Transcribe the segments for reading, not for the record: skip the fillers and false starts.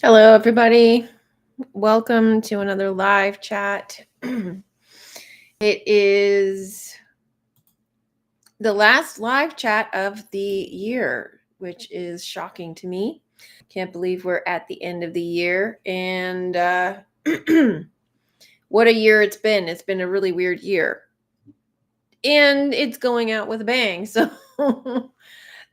Hello, everybody. Welcome to another live chat. It is the last live chat of the year, which is shocking to me. Can't believe we're at the end of the year. And what a year it's been. It's been a really weird year. And it's going out with a bang. So,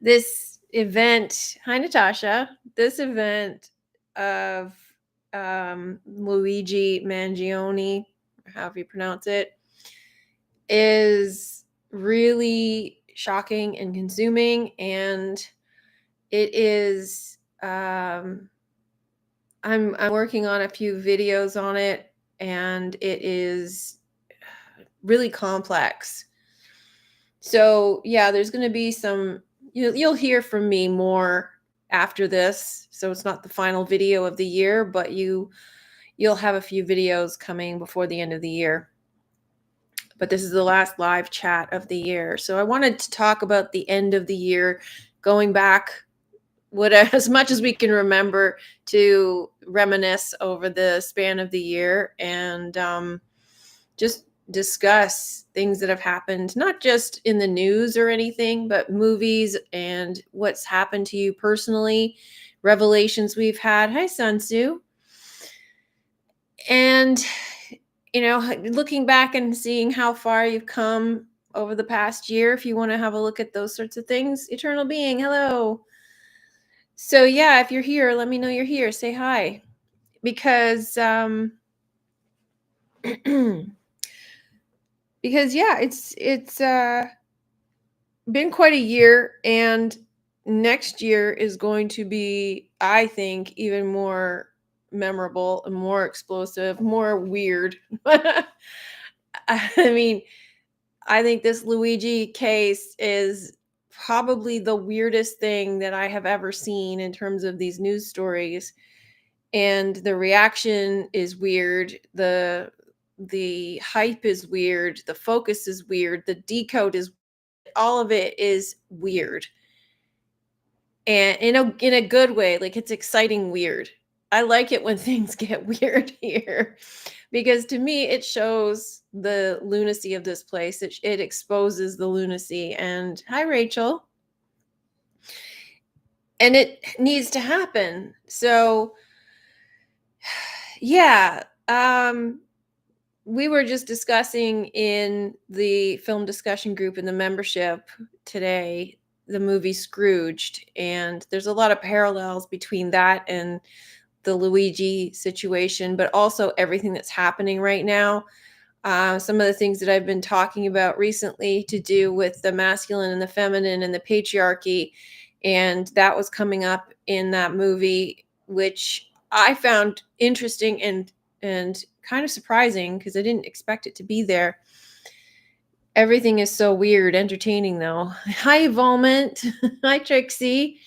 this event, hi, Natasha, this event of Luigi Mangione, however you pronounce it, is really shocking and consuming. And it is, I'm working on a few videos on it, and it is really complex. So yeah, there's going to be some, you'll hear from me more after this. So it's not the final video of the year, but you'll have a few videos coming before the end of the year. But this is the last live chat of the year. So I wanted to talk about the end of the year, going back as much as we can remember, to reminisce over the span of the year, and just discuss things that have happened, not just in the news or anything, but movies and what's happened to you personally, revelations we've had. Hi, Sunsu. And, looking back and seeing how far you've come over the past year, if you want to have a look at those sorts of things. Eternal Being, hello. So, yeah, if you're here, let me know you're here. Say hi. Because, because yeah, it's been quite a year, and next year is going to be, I think, even more memorable and more explosive, more weird. I mean, I think this Luigi case is probably the weirdest thing that I have ever seen in terms of these news stories. And the reaction is weird. The hype is weird. The focus is weird. The decode is, all of it is weird. And in a good way, like, it's exciting weird. I like it when things get weird here, because to me it shows the lunacy of this place. It exposes the lunacy. And hi, Rachel. And it needs to happen. So yeah, we were just discussing in the film discussion group in the membership today the movie Scrooged, and there's a lot of parallels between that and the Luigi situation, but also everything that's happening right now. Some of the things that I've been talking about recently to do with the masculine and the feminine and the patriarchy, and that was coming up in that movie, which I found interesting and kind of surprising because I didn't expect it to be there. Everything is so weird, entertaining though. Hi, Volment. Hi, Trixie.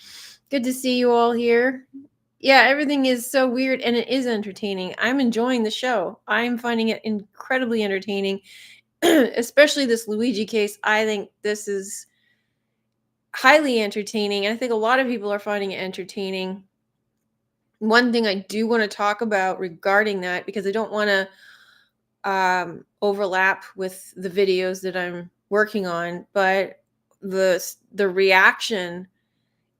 Good to see you all here. Yeah, everything is so weird, and it is entertaining. I'm enjoying the show. I'm finding it incredibly entertaining, especially this Luigi case. I think this is highly entertaining, and I think a lot of people are finding it entertaining. One thing I do want to talk about regarding that, because I don't want to overlap with the videos that I'm working on, but the reaction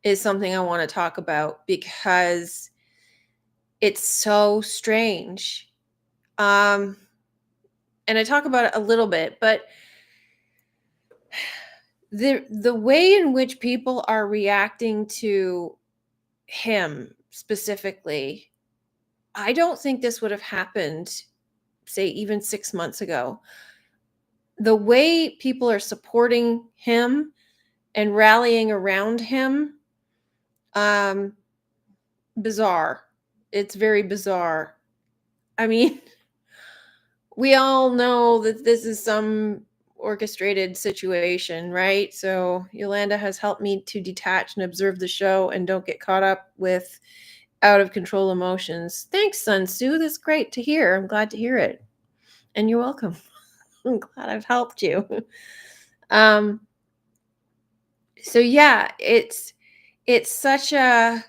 is something I want to talk about because it's so strange. And I talk about it a little bit, but the way in which people are reacting to him specifically, I don't think this would have happened, say, even 6 months ago. The way people are supporting him and rallying around him, um, bizarre. It's very bizarre. I mean, we all know that this is some orchestrated situation, right? So Yolanda has helped me to detach and observe the show and don't get caught up with out of control emotions. Thanks, Sun Tzu. That's great to hear. I'm glad to hear it. And you're welcome. I'm glad I've helped you. um so yeah, it's such a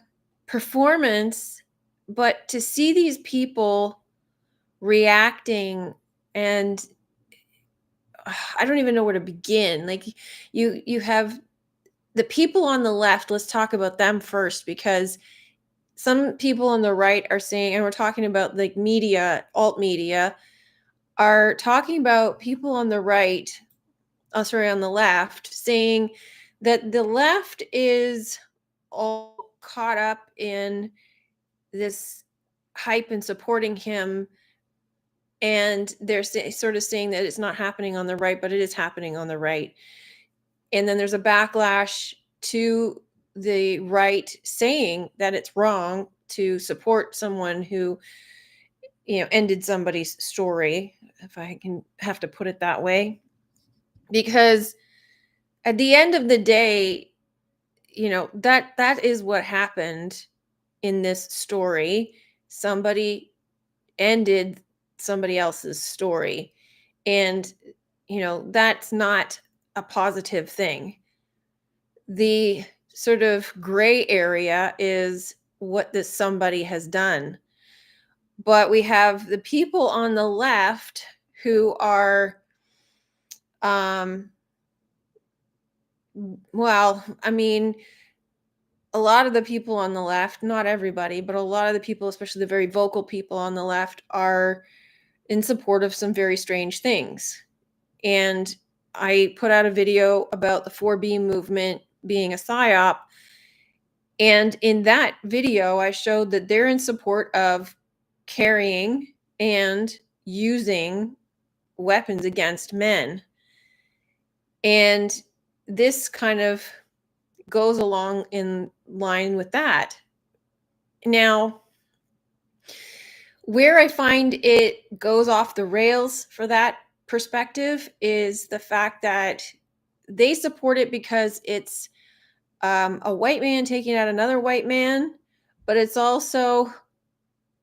performance But to see these people reacting, and I don't even know where to begin. Like, you have the people on the left, let's talk about them first, because some people on the right are saying, and we're talking about like media, alt media, are talking about people on the right, oh, sorry, on the left, saying that the left is all caught up in this hype and supporting him. And they're sort of saying that it's not happening on the right, but it is happening on the right. And then there's a backlash to the right saying that it's wrong to support someone who, ended somebody's story, if I can have to put it that way. Because at the end of the day, that is what happened in this story. Somebody ended somebody else's story. And, that's not a positive thing. The sort of gray area is what this somebody has done. But we have the people on the left who are, um, well, I mean, a lot of the people on the left, not everybody, but a lot of the people, especially the very vocal people on the left, are in support of some very strange things. And I put out a video about the 4B movement being a psyop. And in that video, I showed that they're in support of carrying and using weapons against men. And this kind of goes along in line with that. Now, where I find it goes off the rails for that perspective is the fact that they support it because it's a white man taking out another white man, but it's also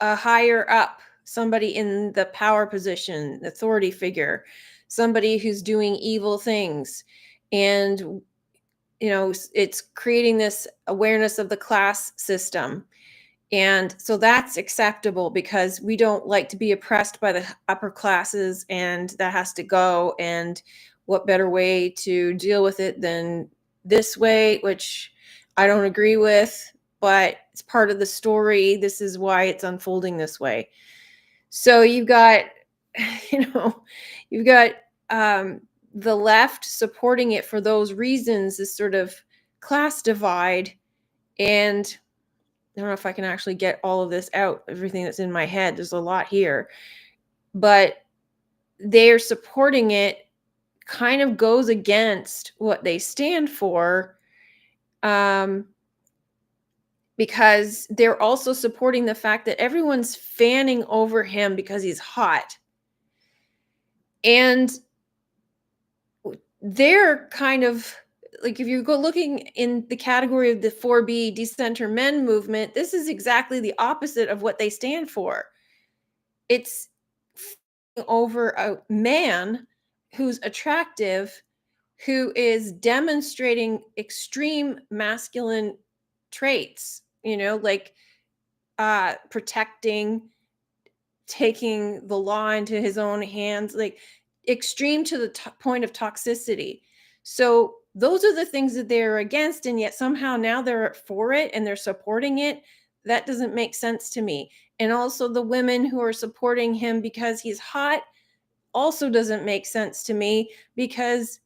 a higher up, somebody in the power position, authority figure, somebody who's doing evil things. And, it's creating this awareness of the class system. And so that's acceptable because we don't like to be oppressed by the upper classes, and that has to go. And what better way to deal with it than this way, which I don't agree with, but it's part of the story. This is why it's unfolding this way. So you've got, you know, you've got the left supporting it for those reasons, this sort of class divide. And I don't know if I can actually get all of this out, everything that's in my head. There's a lot here. But they're supporting it kind of goes against what they stand for, because they're also supporting the fact that everyone's fanning over him because he's hot. And they're kind of like, if you go looking in the category of the 4B decenter men movement, this is exactly the opposite of what they stand for. It's over a man who's attractive, who is demonstrating extreme masculine traits, like protecting, taking the law into his own hands, like extreme to the point of toxicity. So those are the things that they're against, and yet somehow now they're for it and they're supporting it. That doesn't make sense to me. And also the women who are supporting him because he's hot also doesn't make sense to me, because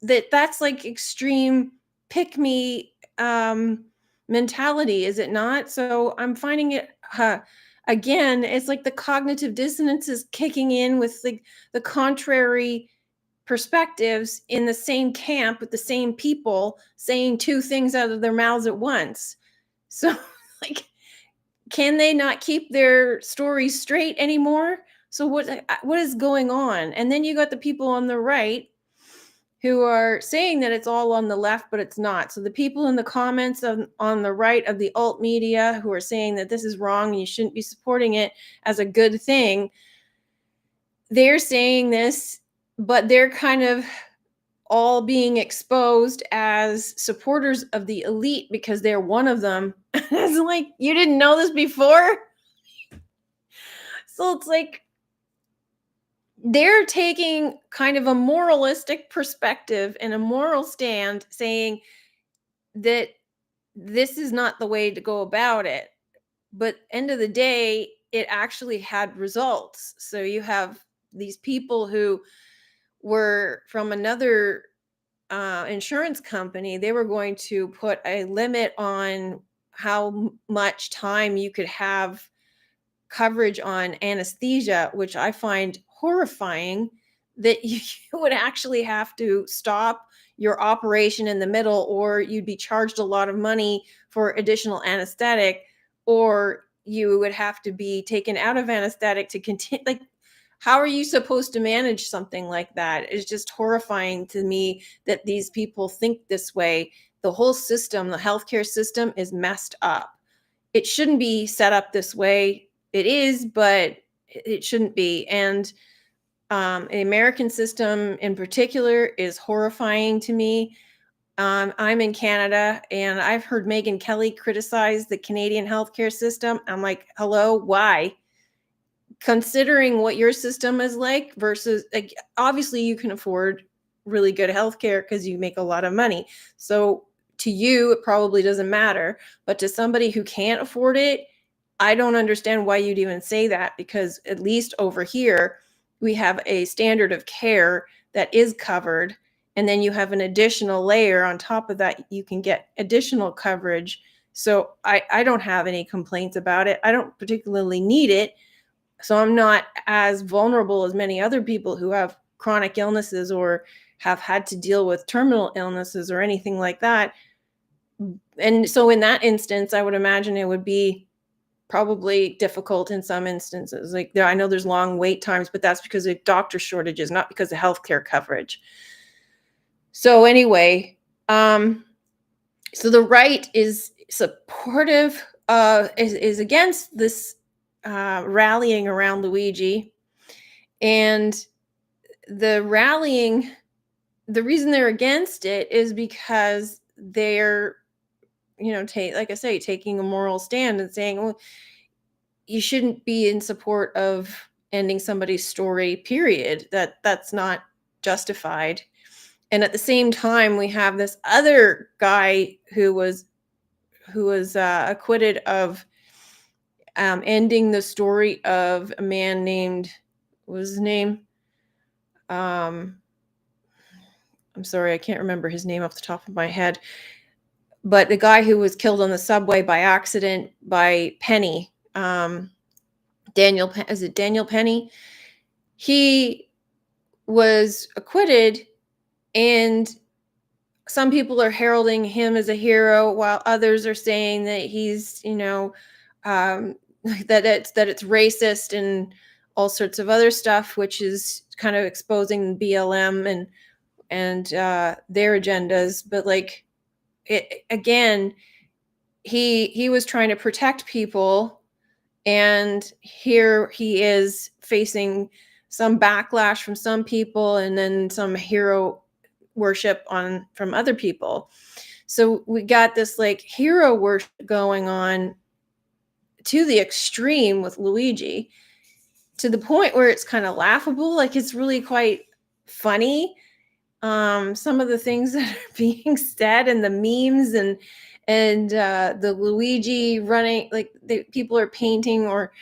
that's like extreme pick me mentality, is it not? So I'm finding it again, it's like the cognitive dissonance is kicking in with the contrary perspectives in the same camp with the same people saying two things out of their mouths at once. So like, can they not keep their stories straight anymore? So what is going on? And then you got the people on the right who are saying that it's all on the left, but it's not. So the people in the comments on the right of the alt media who are saying that this is wrong and you shouldn't be supporting it as a good thing, they're saying this, but they're kind of all being exposed as supporters of the elite because they're one of them. It's like, you didn't know this before? So it's like they're taking kind of a moralistic perspective and a moral stand saying that this is not the way to go about it. But end of the day, it actually had results. So you have these people who were from another insurance company. They were going to put a limit on how much time you could have coverage on anesthesia, which I find horrifying, that you would actually have to stop your operation in the middle, or you'd be charged a lot of money for additional anesthetic, or you would have to be taken out of anesthetic to continue. Like, how are you supposed to manage something like that? It's just horrifying to me that these people think this way. The whole system, the healthcare system, is messed up. It shouldn't be set up this way. It is, but it shouldn't be. And the American system in particular is horrifying to me. I'm in Canada, and I've heard Megyn Kelly criticize the Canadian healthcare system. I'm like, hello, why? Considering what your system is like versus, like, obviously you can afford really good healthcare because you make a lot of money. So to you, it probably doesn't matter. But to somebody who can't afford it, I don't understand why you'd even say that, because at least over here, we have a standard of care that is covered. And then you have an additional layer on top of that. You can get additional coverage. So I don't have any complaints about it. I don't particularly need it. So I'm not as vulnerable as many other people who have chronic illnesses or have had to deal with terminal illnesses or anything like that. And so in that instance, I would imagine it would be probably difficult in some instances. Like, I know there's long wait times, but that's because of doctor shortages, not because of healthcare coverage. So anyway, so the right is supportive, is against this rallying around Luigi. And the rallying, the reason they're against it is because they're, like I say, taking a moral stand and saying, well, you shouldn't be in support of ending somebody's story, period. That's not justified. And at the same time, we have this other guy who was acquitted of ending the story of a man named, what was his name? I'm sorry, I can't remember his name off the top of my head. But the guy who was killed on the subway by accident by Penny, is it Daniel Penny? He was acquitted, and some people are heralding him as a hero, while others are saying that he's, that it's racist and all sorts of other stuff, which is kind of exposing BLM and their agendas. But like, it again, he was trying to protect people, and here he is facing some backlash from some people and then some hero worship from other people. So we got this like hero worship going on to the extreme with Luigi, to the point where it's kind of laughable. Like, it's really quite funny. Some of the things that are being said, and the memes, and the Luigi running, like, people are painting or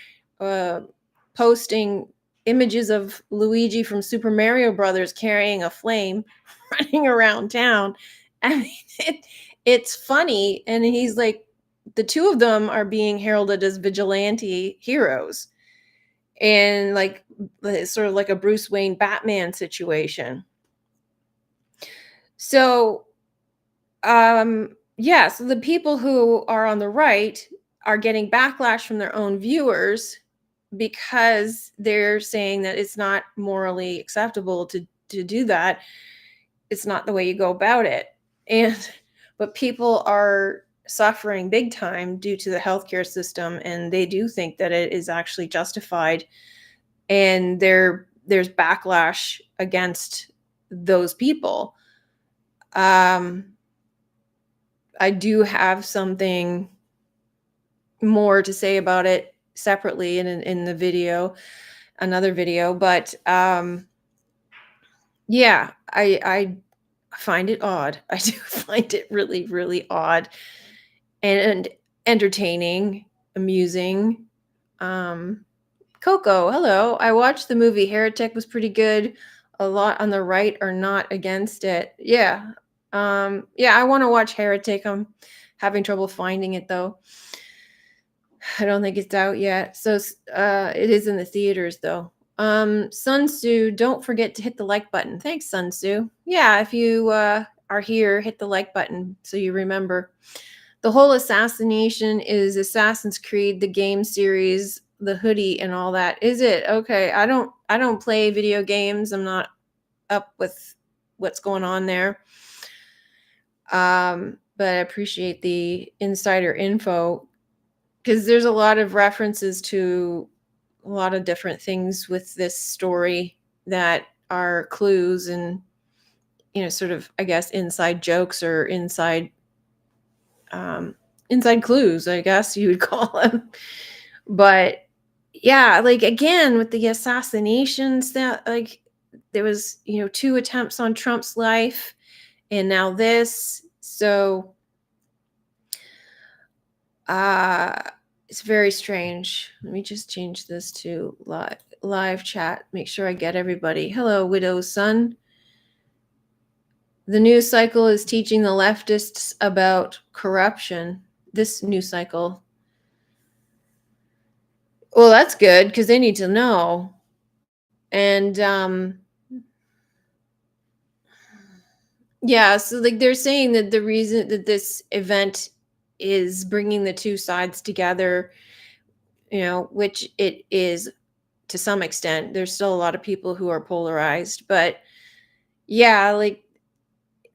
posting images of Luigi from Super Mario Brothers carrying a flame, running around town. I mean, it's funny, and he's like, the two of them are being heralded as vigilante heroes, and like, it's sort of like a Bruce Wayne Batman situation. So, yeah, so the people who are on the right are getting backlash from their own viewers because they're saying that it's not morally acceptable to do that. It's not the way you go about it. But people are suffering big time due to the healthcare system, and they do think that it is actually justified. And there's backlash against those people. Um, I do have something more to say about it separately in the video, another video, but yeah, I find it odd. I do find it really, really odd and entertaining, amusing. Um, Coco, hello. I watched the movie. Heretic was pretty good. A lot on the right are not against it. Yeah. Yeah, I want to watch Heretic. I'm having trouble finding it though. I don't think it's out yet. So it is in the theaters though. Sun Tzu, don't forget to hit the like button. Thanks, Sun Tzu. Yeah, if you are here, hit the like button so you remember. The whole assassination is Assassin's Creed, the game series, the hoodie and all that. Is it? Okay. I don't play video games. I'm not up with what's going on there. But I appreciate the insider info because there's a lot of references to a lot of different things with this story that are clues and sort of I guess inside jokes or inside clues, I guess you would call them. But yeah, like again with the assassinations that like there was, two attempts on Trump's life and now this. So uh it's very strange. Let me just change this to live chat. Make sure I get everybody. Hello, widow's son. The news cycle is teaching the leftists about corruption. This news cycle. Well, that's good because they need to know. And yeah, so like they're saying that the reason that this event is bringing the two sides together, which it is to some extent. There's still a lot of people who are polarized, but yeah, like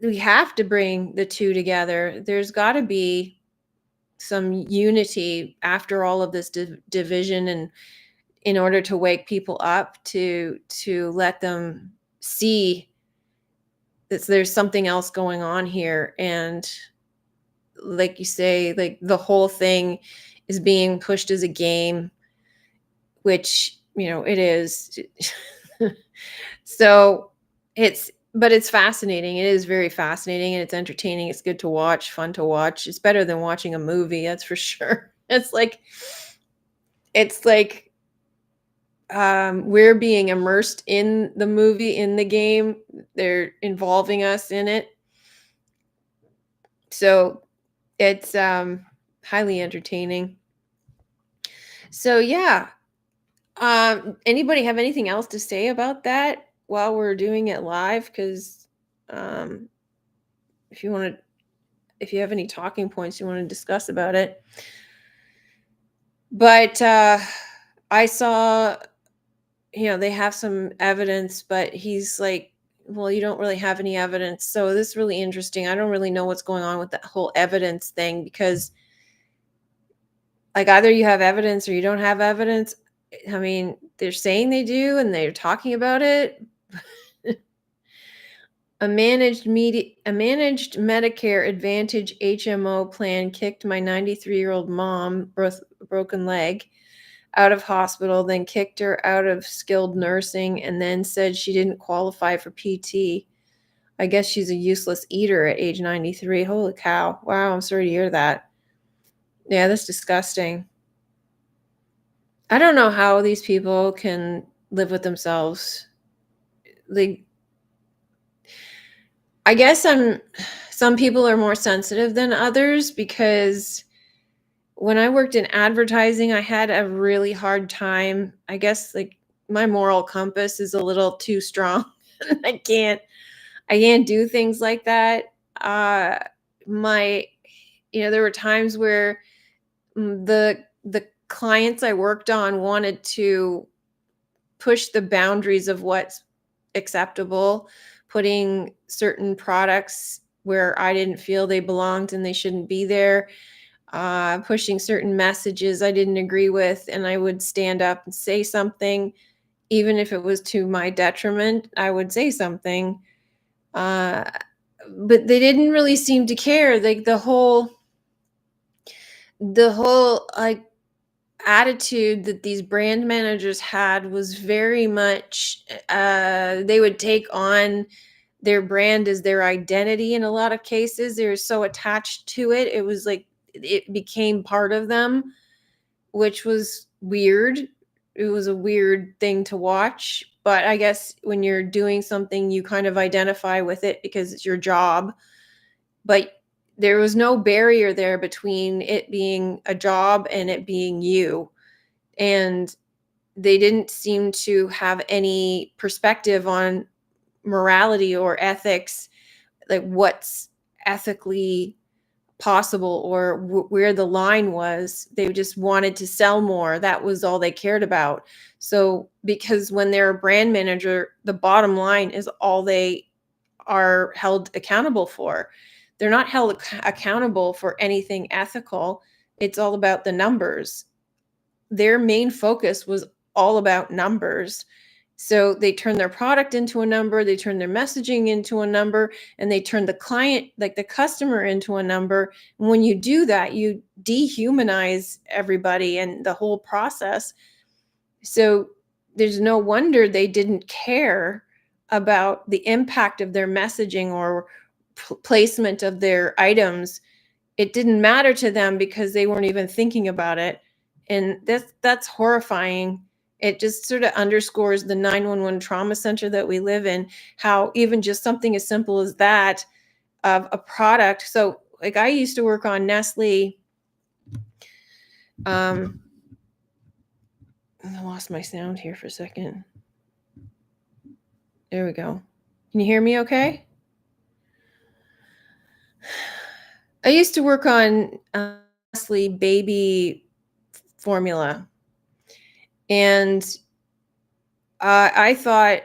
we have to bring the two together. There's got to be some unity after all of this division, and in order to wake people up to let them see that there's something else going on here. And like you say, like the whole thing is being pushed as a game, which it is. So it's fascinating. It is very fascinating and it's entertaining. It's good to watch, fun to watch. It's better than watching a movie, that's for sure. It's like we're being immersed in the movie, in the game. They're involving us in it. So it's highly entertaining. So yeah. Anybody have anything else to say about that while we're doing it live? Because um, if you have any talking points you want to discuss about it. But I saw, they have some evidence, but he's like, well, you don't really have any evidence. So this is really interesting. I don't really know what's going on with that whole evidence thing because like either you have evidence or you don't have evidence. I mean, they're saying they do and they're talking about it. A managed Medicare Advantage HMO plan kicked my 93-year-old mom, broken leg, out of hospital, then kicked her out of skilled nursing, and then said she didn't qualify for PT. I guess she's a useless eater at age 93. Holy cow. Wow, I'm sorry to hear that. Yeah, that's disgusting. I don't know how these people can live with themselves. Like, I guess some people are more sensitive than others because when I worked in advertising, I had a really hard time. I guess like my moral compass is a little too strong. I can't do things like that. My there were times where the clients I worked on wanted to push the boundaries of what's acceptable, putting certain products where I didn't feel they belonged and they shouldn't be there, pushing certain messages I didn't agree with, and I would stand up and say something, even if it was to my detriment. I would say something, but they didn't really seem to care. Like the whole like attitude that these brand managers had was very much they would take on their brand as their identity. In a lot of cases, they're so attached to it, it was like it became part of them, which was weird. It was a weird thing to watch, but I guess when you're doing something, you kind of identify with it because it's your job. But there was no barrier there between it being a job and it being you. And they didn't seem to have any perspective on morality or ethics, like what's ethically possible or where the line was. They just wanted to sell more. That was all they cared about. So, because when they're a brand manager, the bottom line is all they are held accountable for. They're not held accountable for anything ethical. It's all about the numbers. Their main focus was all about numbers. So they turn their product into a number, they turn their messaging into a number, and they turn the client, like the customer, into a number. And when you do that, you dehumanize everybody and the whole process. So there's no wonder they didn't care about the impact of their messaging or placement of their items. It didn't matter to them because they weren't even thinking about it. And that's horrifying. It just sort of underscores the 911 trauma center that we live in, how even just something as simple as that of a product. So like I used to work on Nestle. I lost my sound here for a second. There we go. Can you hear me okay? I used to work on Nestle baby formula. And I thought,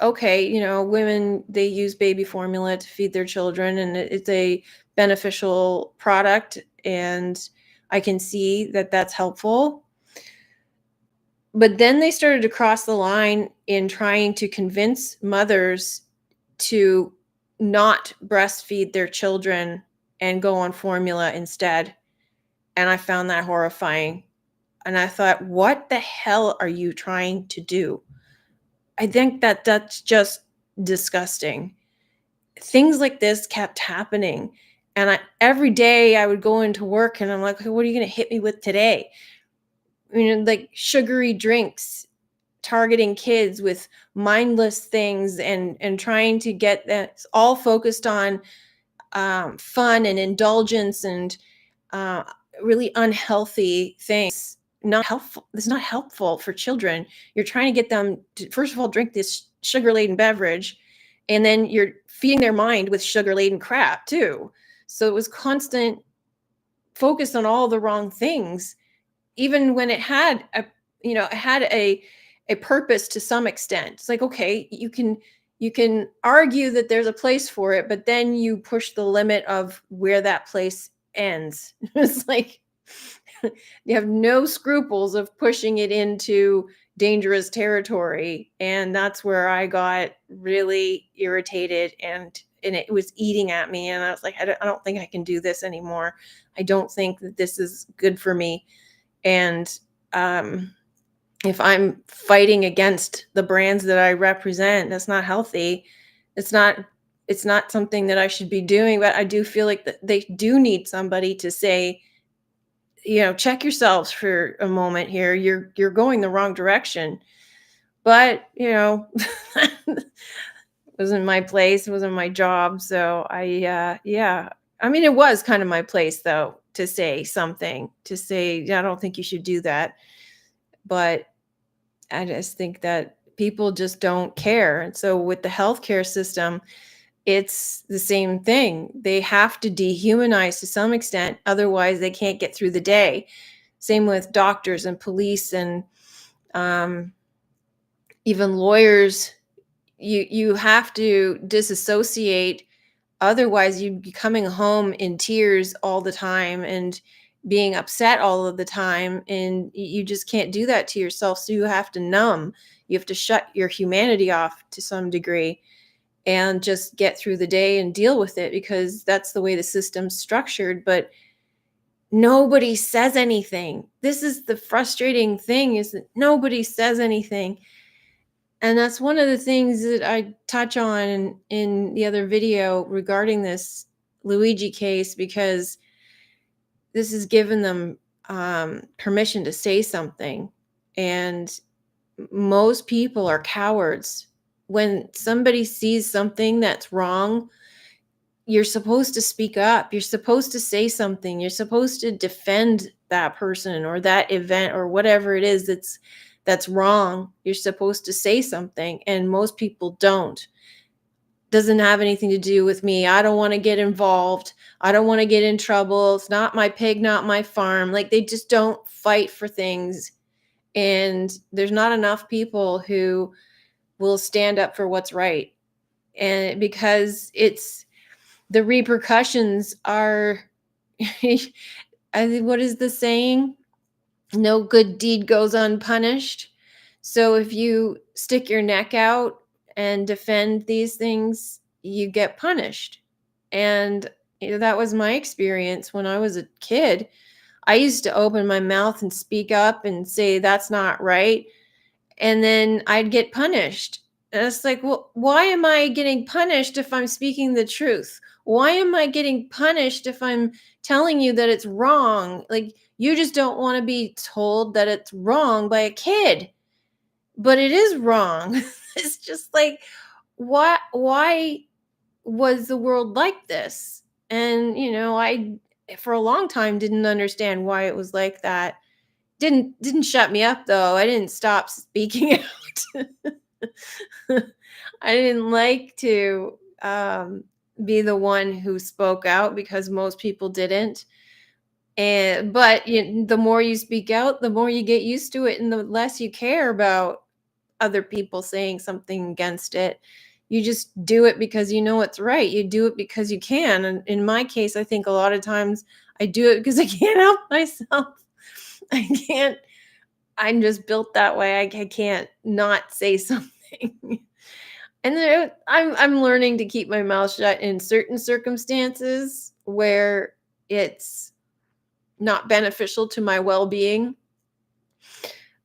okay, women, they use baby formula to feed their children, and it's a beneficial product. And I can see that that's helpful. But then they started to cross the line in trying to convince mothers to not breastfeed their children and go on formula instead. And I found that horrifying. And I thought, what the hell are you trying to do? I think that that's just disgusting. Things like this kept happening. And every day I would go into work and I'm like, "Okay, what are you going to hit me with today?" Like sugary drinks, targeting kids with mindless things, and trying to get that all focused on fun and indulgence and uh, really unhealthy things. Not helpful. It's not helpful for children. You're trying to get them to, first of all, drink this sugar laden beverage, and then you're feeding their mind with sugar laden crap too. So it was constant focus on all the wrong things, even when it had a purpose to some extent. It's like, okay, you can argue that there's a place for it, but then you push the limit of where that place ends. It's like you have no scruples of pushing it into dangerous territory, and that's where I got really irritated, and it was eating at me, and I was like, I don't think I can do this anymore. I don't think that this is good for me. And if I'm fighting against the brands that I represent, that's not healthy. It's not it's not something that I should be doing, but I do feel like that they do need somebody to say, check yourselves for a moment here. You're going the wrong direction. But, it wasn't my place, it wasn't my job. So yeah. I mean, it was kind of my place though to say something, to say, "Yeah, I don't think you should do that." But I just think that people just don't care. And so with the healthcare system, it's the same thing. They have to dehumanize to some extent, otherwise they can't get through the day. Same with doctors and police and um, even lawyers. You have to disassociate. Otherwise, you'd be coming home in tears all the time and being upset all of the time. And you just can't do that to yourself. So you have to numb. You have to shut your humanity off to some degree. and just get through the day and deal with it because that's the way the system's structured. But nobody says anything. This is the frustrating thing, is that nobody says anything. And that's one of the things that I touch on in the other video regarding this Luigi case, because this has given them permission to say something. And most people are cowards. When somebody sees something that's wrong, you're supposed to speak up. You're supposed to say something. You're supposed to defend that person or that event or whatever it is that's wrong. You're supposed to say something, and most people don't. Doesn't have anything to do with me. I don't want to get involved. I don't want to get in trouble. It's not my pig, not my farm. Like, they just don't fight for things. And there's not enough people who will stand up for what's right. And because it's the repercussions are I think, what is the saying? No good deed goes unpunished. So if you stick your neck out and defend these things, you get punished. And that was my experience when I was a kid. I used to open my mouth and speak up and say that's not right, and then I'd get punished. And it's like, well, why am I getting punished if I'm speaking the truth? Why am I getting punished if I'm telling you that it's wrong? Like, you just don't want to be told that it's wrong by a kid, but it is wrong. It's just like, why was the world like this? And I, for a long time, didn't understand why it was like that. Didn't shut me up, though. I didn't stop speaking out. I didn't like to be the one who spoke out because most people didn't. But the more you speak out, the more you get used to it, and the less you care about other people saying something against it. You just do it because you know it's right. You do it because you can. And in my case, I think a lot of times I do it because I can't help myself. I can't. I'm just built that way. I can't not say something. And I'm learning to keep my mouth shut in certain circumstances where it's not beneficial to my well-being.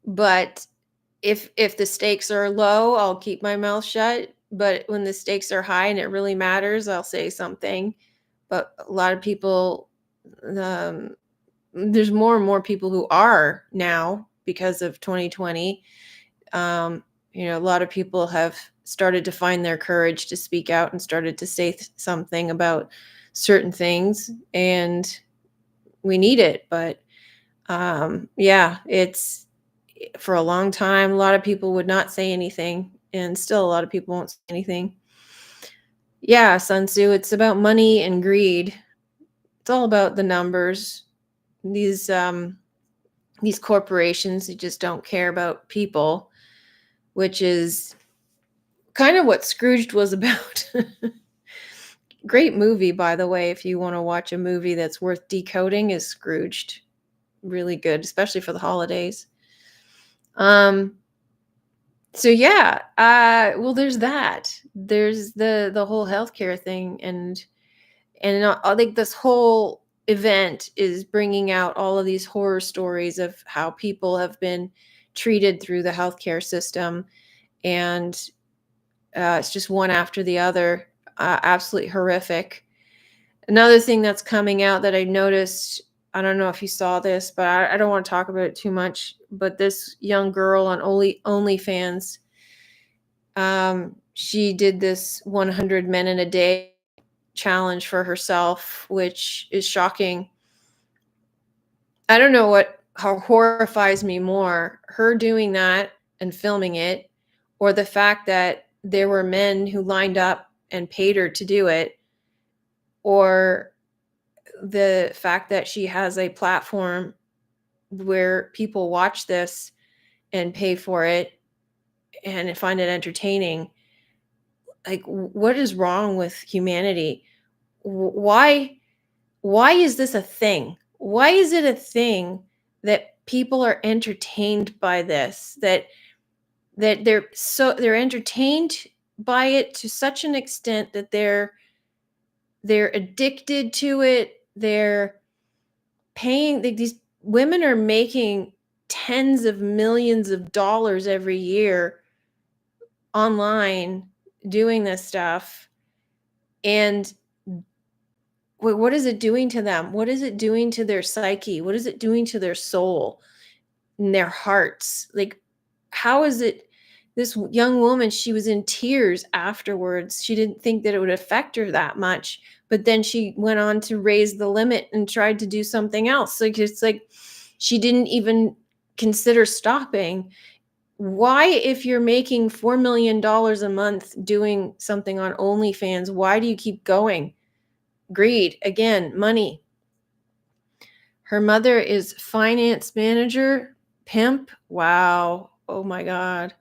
But if the stakes are low, I'll keep my mouth shut. But when the stakes are high and it really matters, I'll say something. But a lot of people, um, there's more and more people who are now because of 2020. A lot of people have started to find their courage to speak out and started to say something about certain things, and we need it. But yeah, it's for a long time, a lot of people would not say anything, and still a lot of people won't say anything. Yeah, Sun Tzu, it's about money and greed. It's all about the numbers. These corporations, they just don't care about people, which is kind of what Scrooged was about. Great movie, by the way, if you want to watch a movie that's worth decoding, is Scrooged. Really good, especially for the holidays. So yeah, well, there's that. There's the whole healthcare thing, and I think this whole event is bringing out all of these horror stories of how people have been treated through the healthcare system, and it's just one after the other, absolutely horrific. Another thing that's coming out that I noticed, I don't know if you saw this, but I don't want to talk about it too much. But this young girl on OnlyFans, she did this 100 men in a day challenge for herself, which is shocking. I don't know how horrifies me more, her doing that and filming it, or the fact that there were men who lined up and paid her to do it, or the fact that she has a platform where people watch this and pay for it and find it entertaining. Like, what is wrong with humanity? Why is this a thing? Why is it a thing that people are entertained by this? That they're entertained by it to such an extent that they're addicted to it. They're paying, these women are making tens of millions of dollars every year online doing this stuff. And what is it doing to them? What is it doing to their psyche? What is it doing to their soul and their hearts? Like, how is it? This young woman, she was in tears afterwards. She didn't think that it would affect her that much, but then she went on to raise the limit and tried to do something else. Like, it's like she didn't even consider stopping. Why, if you're making $4 million a month doing something on OnlyFans, why do you keep going? Greed, again, money. Her mother is finance manager, pimp. Wow. Oh my God.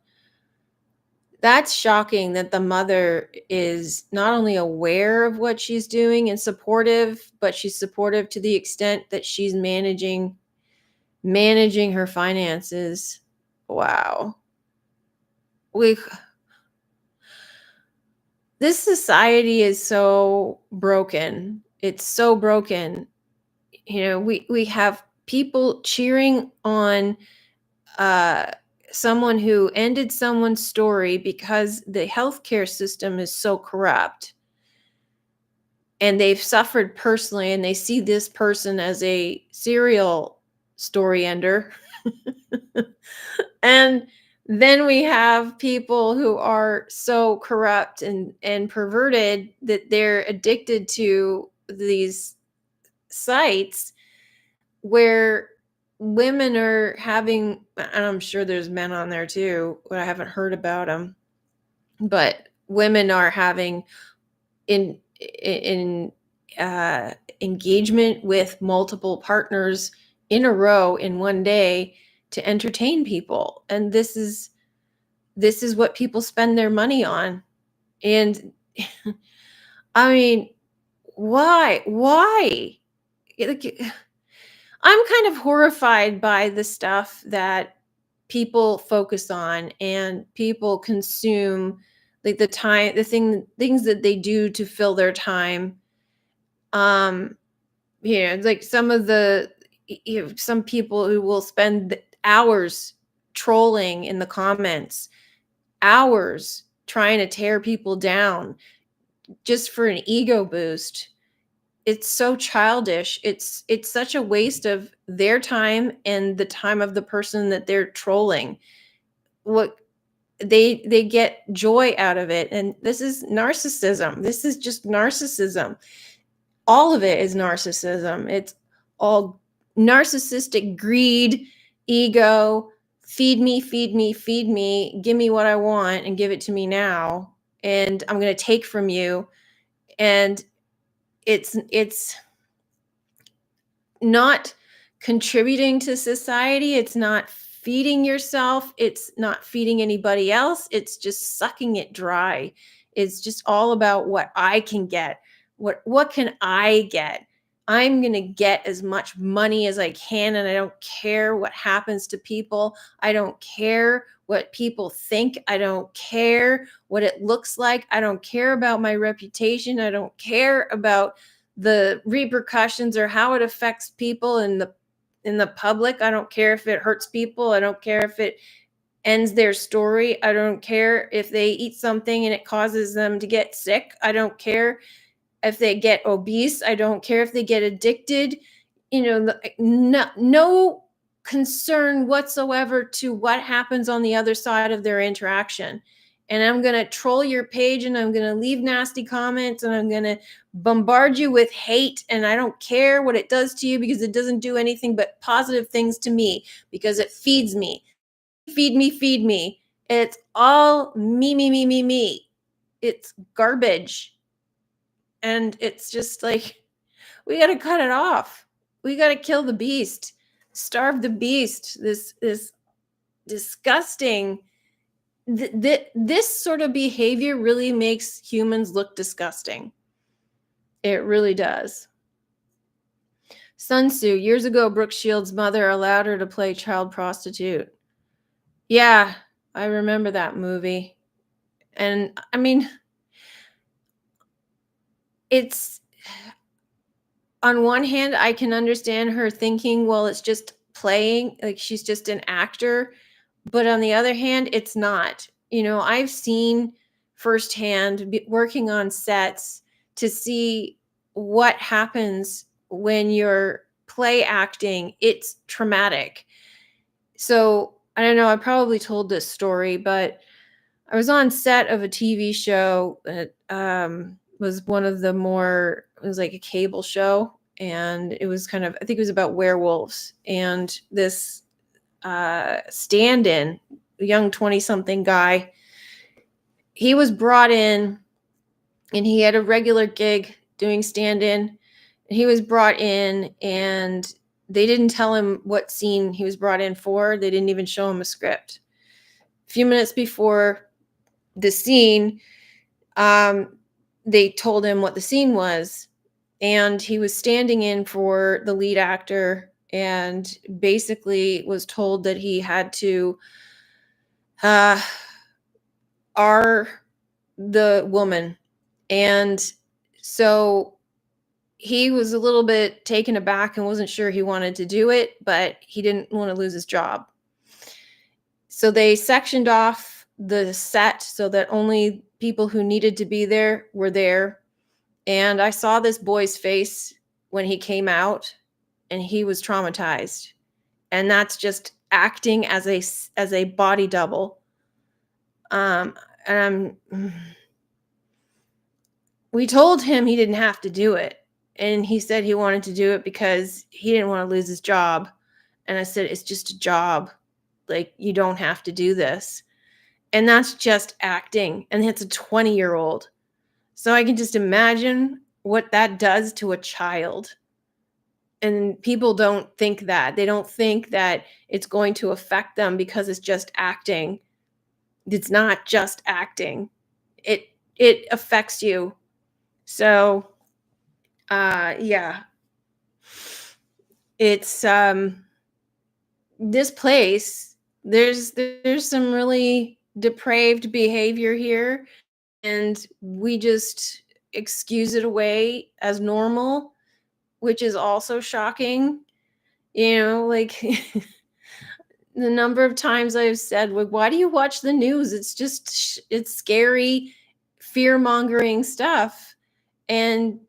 That's shocking that the mother is not only aware of what she's doing and supportive, but she's supportive to the extent that she's managing her finances. Wow. We This society is so broken. It's so broken. We have people cheering on uh, someone who ended someone's story because the healthcare system is so corrupt, and they've suffered personally, and they see this person as a serial story ender. And then we have people who are so corrupt and perverted that they're addicted to these sites where women are having, and I'm sure there's men on there too, but I haven't heard about them, but women are having in engagement with multiple partners in a row in one day to entertain people. And this is what people spend their money on. And I mean, why? Like, I'm kind of horrified by the stuff that people focus on and people consume, like things that they do to fill their time. Um, like some people who will spend hours trolling in the comments, hours trying to tear people down just for an ego boost. It's so childish. It's such a waste of their time and the time of the person that they're trolling. What they get joy out of it, and this is narcissism. This is just narcissism. All of it is narcissism. It's all narcissistic greed, ego, feed me, feed me, feed me, give me what I want and give it to me now, and I'm going to take from you. And it's not contributing to society. It's not feeding yourself. It's not feeding anybody else. It's just sucking it dry. It's just all about what I can get. What can I get? I'm going to get as much money as I can, and I don't care what happens to people. I don't care what people think. I don't care what it looks like. I don't care about my reputation. I don't care about the repercussions or how it affects people in the public. I don't care if it hurts people. I don't care if it ends their story. I don't care if they eat something and it causes them to get sick. I don't care if they get obese. I don't care if they get addicted. No concern whatsoever to what happens on the other side of their interaction. And I'm going to troll your page, and I'm going to leave nasty comments, and I'm going to bombard you with hate. And I don't care what it does to you, because it doesn't do anything but positive things to me, because it feeds me. Feed me, feed me. It's all me, me, me, me, me. It's garbage. And it's just like, we got to cut it off. We got to kill the beast, starve the beast. This disgusting. This sort of behavior really makes humans look disgusting. It really does. Sun Tzu, years ago, Brooke Shields' mother allowed her to play child prostitute. Yeah, I remember that movie. And I mean, it's on one hand, I can understand her thinking, well, it's just playing, like she's just an actor. But on the other hand, it's not. I've seen firsthand working on sets to see what happens when you're play acting. It's traumatic. So I don't know. I probably told this story, but I was on set of a TV show that was one of the more, it was like a cable show. And it was kind of, I think it was about werewolves. And this stand in, a young 20 something guy, he was brought in and he had a regular gig doing stand in. He was brought in and they didn't tell him what scene he was brought in for. They didn't even show him a script. A few minutes before the scene, um, they told him what the scene was, and he was standing in for the lead actor and basically was told that he had to uh, R the woman. And so he was a little bit taken aback and wasn't sure he wanted to do it, but he didn't want to lose his job. So they sectioned off the set so that only people who needed to be there were there. And I saw this boy's face when he came out, and he was traumatized. And that's just acting as a body double. And we told him he didn't have to do it. And he said he wanted to do it because he didn't want to lose his job. And I said, it's just a job. Like, you don't have to do this. And that's just acting. And it's a 20-year-old. So I can just imagine what that does to a child. And people don't think that. They don't think that it's going to affect them because it's just acting. It's not just acting. It affects you. So yeah. It's this place, there's some really depraved behavior here, and we just excuse it away as normal, which is also shocking. Like the number of times I've said, like, why do you watch the news? It's just it's scary, fear-mongering stuff. And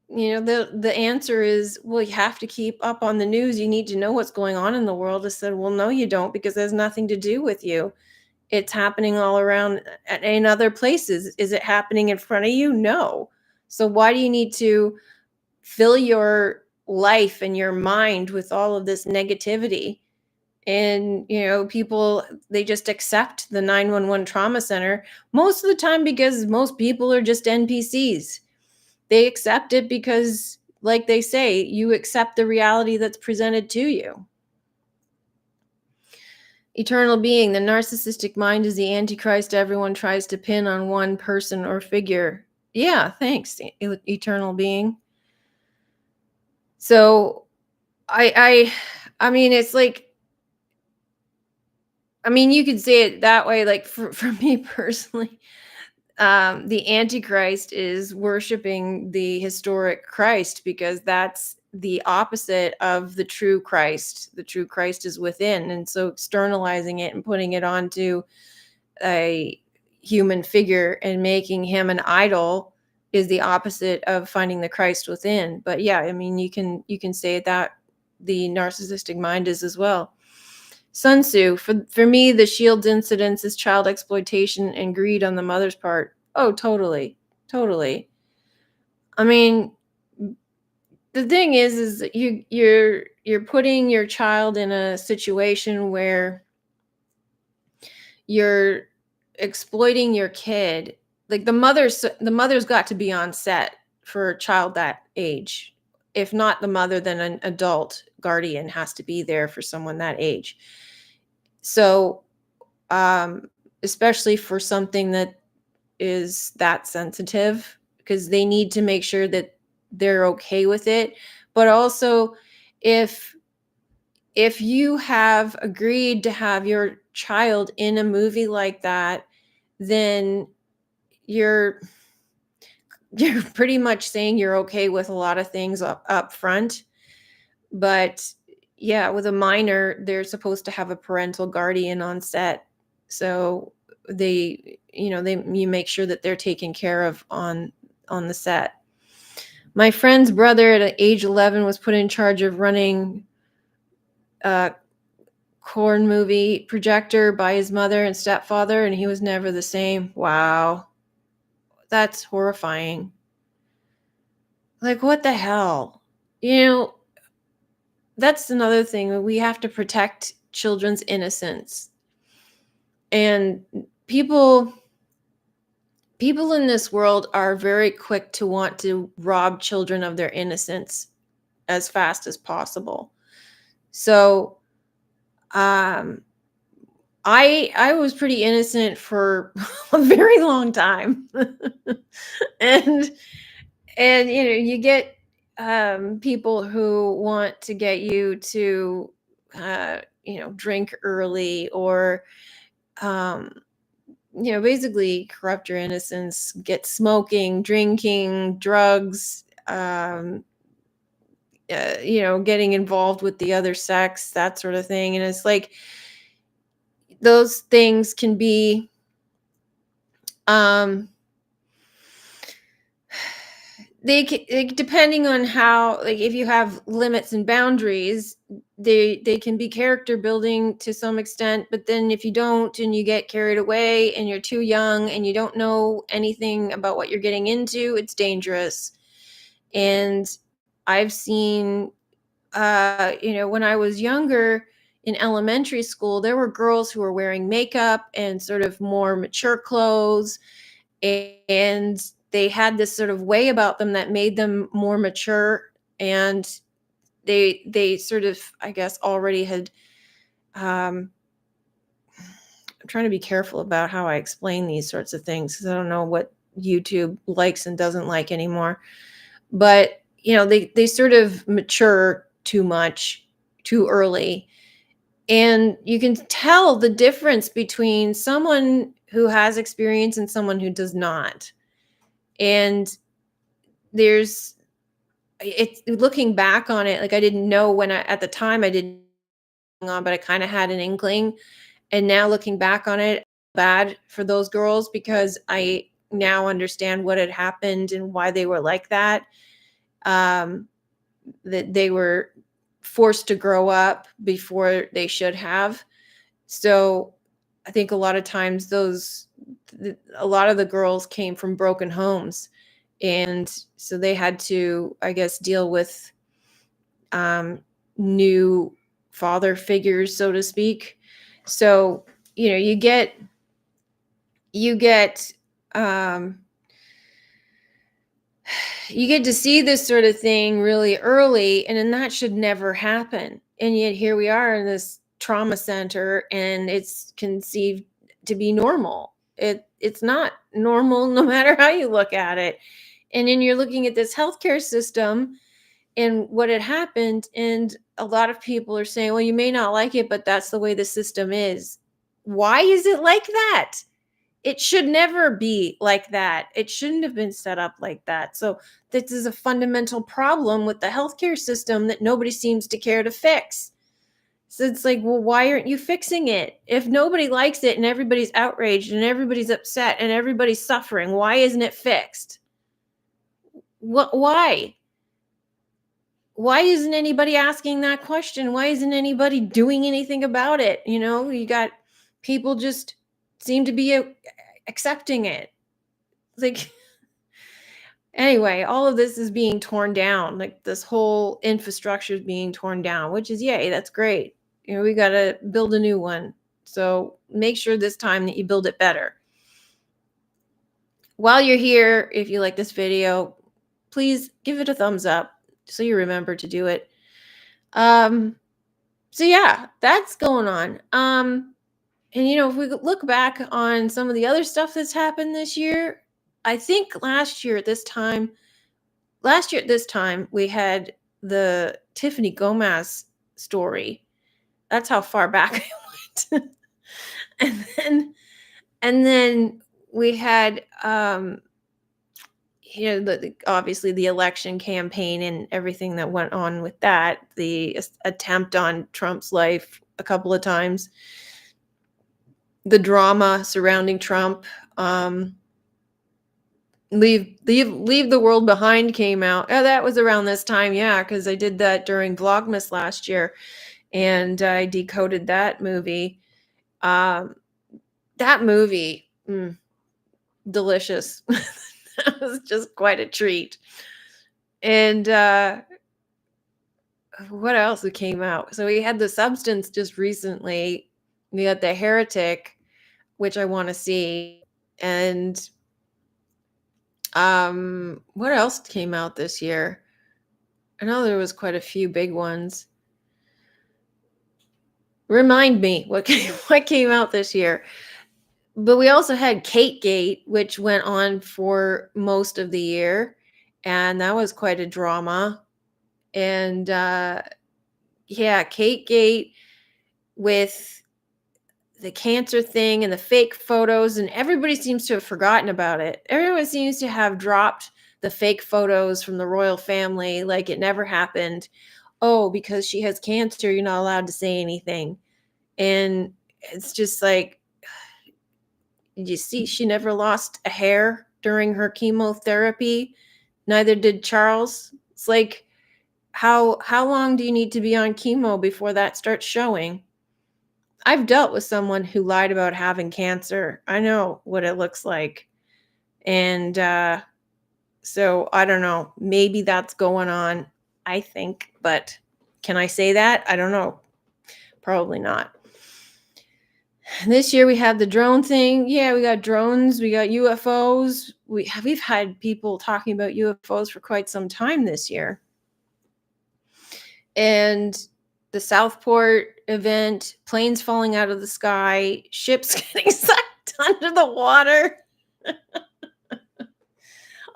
the answer is, well, you have to keep up on the news. You need to know what's going on in the world. I said, well, no, you don't, because it has nothing to do with you. It's happening all around in other places. Is it happening in front of you? No. So why do you need to fill your life and your mind with all of this negativity? And people, they just accept the 911 trauma center most of the time because most people are just NPCs. They accept it because, like they say, you accept the reality that's presented to you. Eternal being, the narcissistic mind is the antichrist everyone tries to pin on one person or figure. Yeah, thanks, eternal being. So I mean, it's like, I mean, you could say it that way. Like, for me personally, the Antichrist is worshiping the historic Christ, because that's the opposite of the true Christ. The true Christ is within. And so externalizing it and putting it onto a human figure and making him an idol is the opposite of finding the Christ within. But yeah, I mean, you can say that the narcissistic mind is as well. Sun Tzu, for me, the Shields incidents is child exploitation and greed on the mother's part. Oh, totally. Totally. I mean, the thing is that you're putting your child in a situation where you're exploiting your kid. Like, the mother's got to be on set for a child that age. If not the mother, then an adult guardian has to be there for someone that age. So, especially for something that is that sensitive, because they need to make sure that they're okay with it. But also, if you have agreed to have your child in a movie like that, then you're you're pretty much saying you're okay with a lot of things up front. But yeah, with a minor, they're supposed to have a parental guardian on set. So you make sure that they're taken care of on the set. My friend's brother at age 11 was put in charge of running a corn movie projector by his mother and stepfather, and he was never the same. Wow. That's horrifying. Like, what the hell? You know, that's another thing. We have to protect children's innocence. And people people in this world are very quick to want to rob children of their innocence as fast as possible. So, um I was pretty innocent for a very long time. and you get people who want to get you to drink early, or um basically corrupt your innocence, get smoking, drinking, drugs, getting involved with the other sex, that sort of thing. And it's like those things can be um depending on how, like, if you have limits and boundaries, they can be character building to some extent. But then if you don't, and you get carried away and you're too young and you don't know anything about what you're getting into, it's dangerous. And I've seen when I was younger, in elementary school, there were girls who were wearing makeup and sort of more mature clothes, and they had this sort of way about them that made them more mature. And they sort of, I guess, already had um I'm trying to be careful about how I explain these sorts of things, because I don't know what YouTube likes and doesn't like anymore. But they sort of mature too much, too early. And you can tell the difference between someone who has experience and someone who does not. And there's it's looking back on it, like, I didn't know when at the time I didn't on, but I kind of had an inkling. And now looking back on it, bad for those girls, because I now understand what had happened and why they were like that. Um, that they were forced to grow up before they should have. So I think a lot of times a lot of the girls came from broken homes. And so they had to, I guess, deal with um, new father figures, so to speak. So, you get um, you get to see this sort of thing really early, and then that should never happen. And yet here we are in this trauma center, and it's conceived to be normal. It's not normal no matter how you look at it. And then you're looking at this healthcare system and what had happened, and a lot of people are saying, well, you may not like it, but that's the way the system is. Why is it like that? It should never be like that. It shouldn't have been set up like that. So this is a fundamental problem with the healthcare system that nobody seems to care to fix. So it's like, well, why aren't you fixing it? If nobody likes it and everybody's outraged and everybody's upset and everybody's suffering, why isn't it fixed? What? Why? Why isn't anybody asking that question? Why isn't anybody doing anything about it? You got people just seem to be accepting it. Like, anyway, all of this is being torn down. Like, this whole infrastructure is being torn down, which is, yay, that's great. We got to build a new one. So make sure this time that you build it better. While you're here, if you like this video, please give it a thumbs up so you remember to do it. So yeah, that's going on. And if we look back on some of the other stuff that's happened this year, I think last year at this time, we had the Tiffany Gomez story. That's how far back I went. and then and then we had, obviously the election campaign and everything that went on with that, the attempt on Trump's life a couple of times, the drama surrounding Trump. Um, Leave the World Behind came out. Oh, that was around this time, yeah, because I did that during Vlogmas last year, and I decoded that movie. Um, that movie, delicious. That was just quite a treat. And what else that came out? So we had The Substance just recently. We had The Heretic, which I want to see, and what else came out this year? I know there was quite a few big ones. Remind me what came out this year. But we also had KateGate, which went on for most of the year, and that was quite a drama. And yeah, KateGate with the cancer thing and the fake photos, and everybody seems to have forgotten about it. Everyone seems to have dropped the fake photos from the royal family like it never happened. Oh, because she has cancer, you're not allowed to say anything. And it's just like, you see, she never lost a hair during her chemotherapy. Neither did Charles. It's like, how long do you need to be on chemo before that starts showing? I've dealt with someone who lied about having cancer. I know what it looks like. And so I don't know. Maybe that's going on, I think. But can I say that? I don't know. Probably not. This year we have the drone thing. Yeah, we got drones, we got UFOs. We've had people talking about UFOs for quite some time this year. And the Southport event, planes falling out of the sky, ships getting sucked under the water.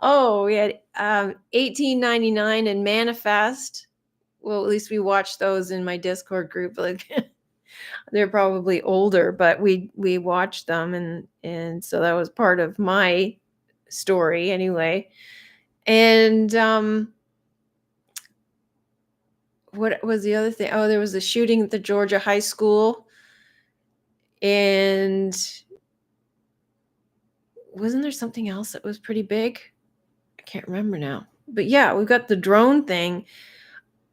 Oh, we had 1899 and Manifest. Well, at least we watched those in my Discord group. Like they're probably older, but we watched them, and so that was part of my story anyway. And what was the other thing? Oh, there was a shooting at the Georgia high school. And wasn't there something else that was pretty big? I can't remember now. But yeah, we've got the drone thing.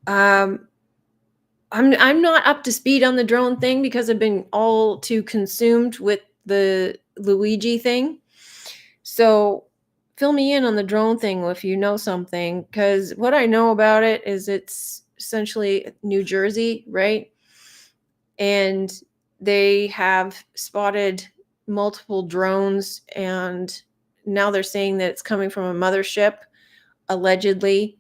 Um, I'm not up to speed on the drone thing because I've been all too consumed with the Luigi thing. So fill me in on the drone thing if you know something, because what I know about it is it's essentially New Jersey, right? And they have spotted multiple drones, and now they're saying that it's coming from a mothership, allegedly.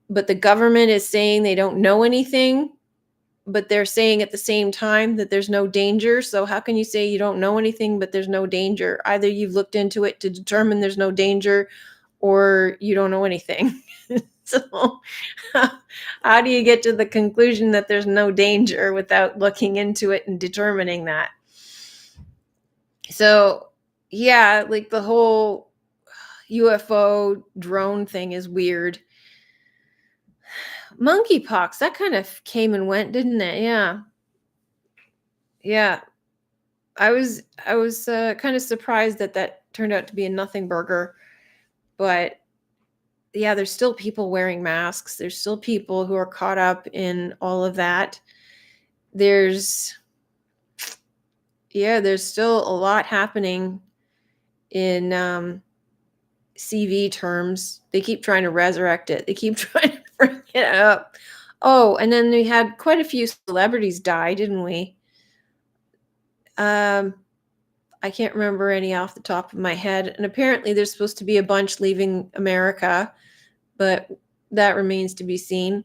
But the government is saying they don't know anything, but they're saying at the same time that there's no danger. So how can you say you don't know anything, but there's no danger? Either you've looked into it to determine there's no danger, or you don't know anything. So how do you get to the conclusion that there's no danger without looking into it and determining that? So yeah, like the whole UFO drone thing is weird. Monkeypox, that kind of came and went, didn't it? Yeah. Yeah. I was kind of surprised that that turned out to be a nothing burger, but yeah, there's still people wearing masks. There's still people who are caught up in all of that. There's there's still a lot happening in CV terms. They keep trying to resurrect it. They keep trying to bring it up. Oh, and then we had quite a few celebrities die, didn't we? Um, I can't remember any off the top of my head. And apparently there's supposed to be a bunch leaving America, but that remains to be seen.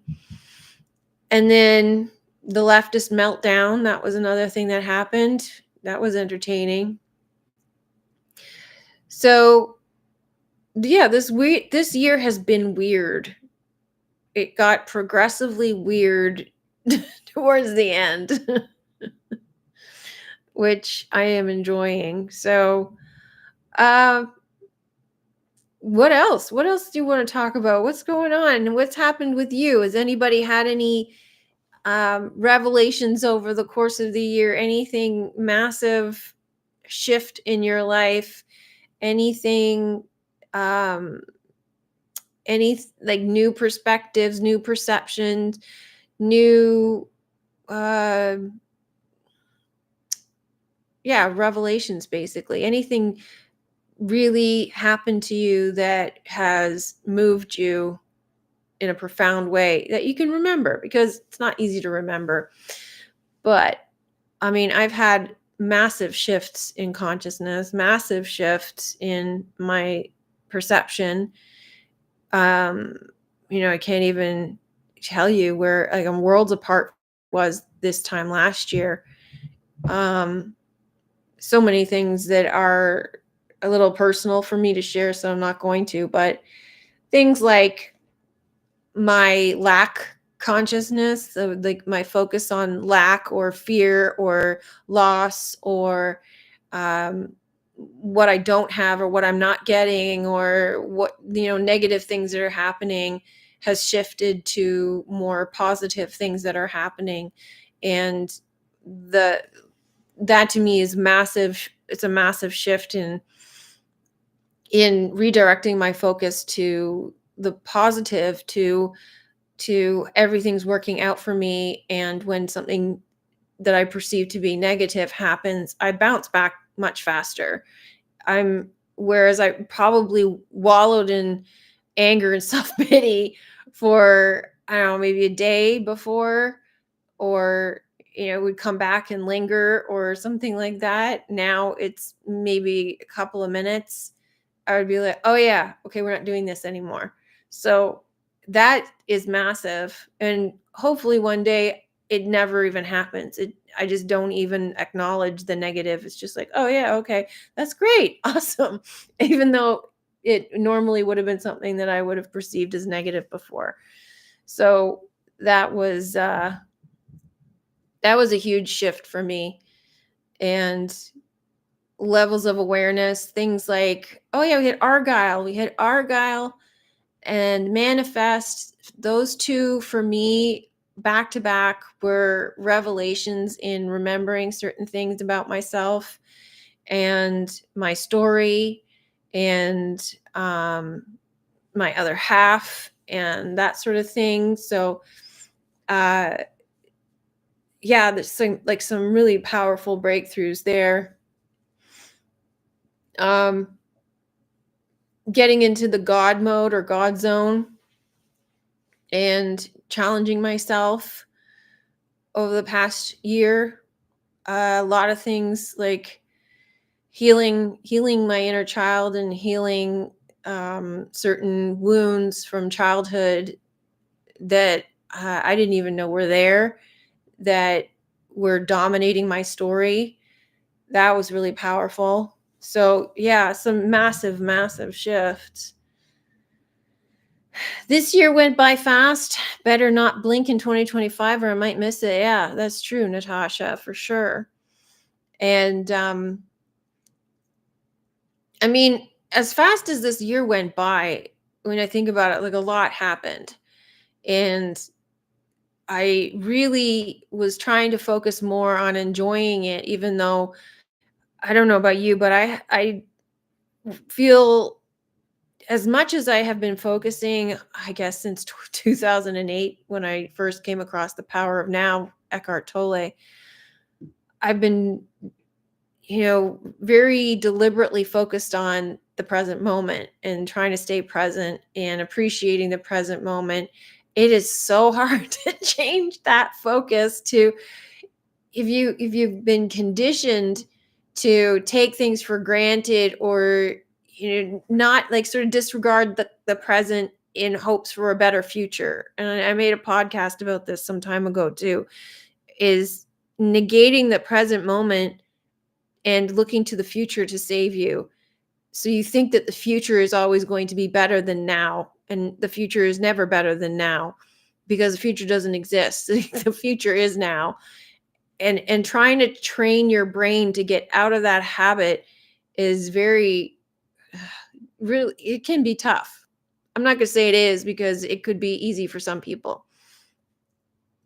And then the leftist meltdown, that was another thing that happened. That was entertaining. So, yeah, this year has been weird. It got progressively weird towards the end, which I am enjoying. So, Uh, what else? What else do you want to talk about? What's going on? What's happened with you? Has anybody had any revelations over the course of the year? Anything massive shift in your life? Anything, um, any like new perspectives, new perceptions, new, uh, yeah, revelations basically. Anything really happened to you that has moved you in a profound way that you can remember, because it's not easy to remember. But I mean, I've had massive shifts in consciousness, massive shifts in my perception. Um, I can't even tell you where, like, I'm worlds apart was this time last year. Um, so many things that are a little personal for me to share, so I'm not going to, but things like my lack consciousness, so like my focus on lack or fear or loss, or um, what I don't have or what I'm not getting, or what, negative things that are happening, has shifted to more positive things that are happening. And the that to me is massive. It's a massive shift in redirecting my focus to the positive, to everything's working out for me. And when something that I perceive to be negative happens, I bounce back much faster. I'm Whereas I probably wallowed in anger and self-pity for, I don't know, maybe a day before, or would come back and linger or something like that. Now it's maybe a couple of minutes. I would be like, "Oh yeah, okay, we're not doing this anymore." So that is massive, and hopefully one day it never even happens. I just don't even acknowledge the negative. It's just like, "Oh yeah, okay. That's great. Awesome." Even though it normally would have been something that I would have perceived as negative before. So that was uh that was a huge shift for me. And levels of awareness, things like, oh yeah, we had Argyle and Manifest. Those two for me, back to back, were revelations in remembering certain things about myself and my story, and my other half, and that sort of thing. So uh yeah, there's some really powerful breakthroughs there. um Getting into the God mode or God zone and challenging myself over the past year. A lot of things like healing my inner child, and healing certain wounds from childhood that I didn't even know were there, that were dominating my story. That was really powerful. So yeah, some massive, massive shifts. This year went by fast. Better not blink in 2025 or I might miss it. Yeah, that's true, Natasha, for sure. And I mean, as fast as this year went by, when I think about it, like, a lot happened. And I really was trying to focus more on enjoying it, even though I don't know about you, but I feel, as much as I have been focusing, I guess, since 2008, when I first came across The Power of Now, Eckhart Tolle, I've been, very deliberately focused on the present moment and trying to stay present and appreciating the present moment. It is so hard to change that focus to, if you've been conditioned to take things for granted, or not, like, sort of disregard the present in hopes for a better future. And I made a podcast about this some time ago too, is negating the present moment and looking to the future to save you. So you think that the future is always going to be better than now, and the future is never better than now, because the future doesn't exist. The future is now. And trying to train your brain to get out of that habit is very really, it can be tough. I'm not gonna say it is because it could be easy for some people.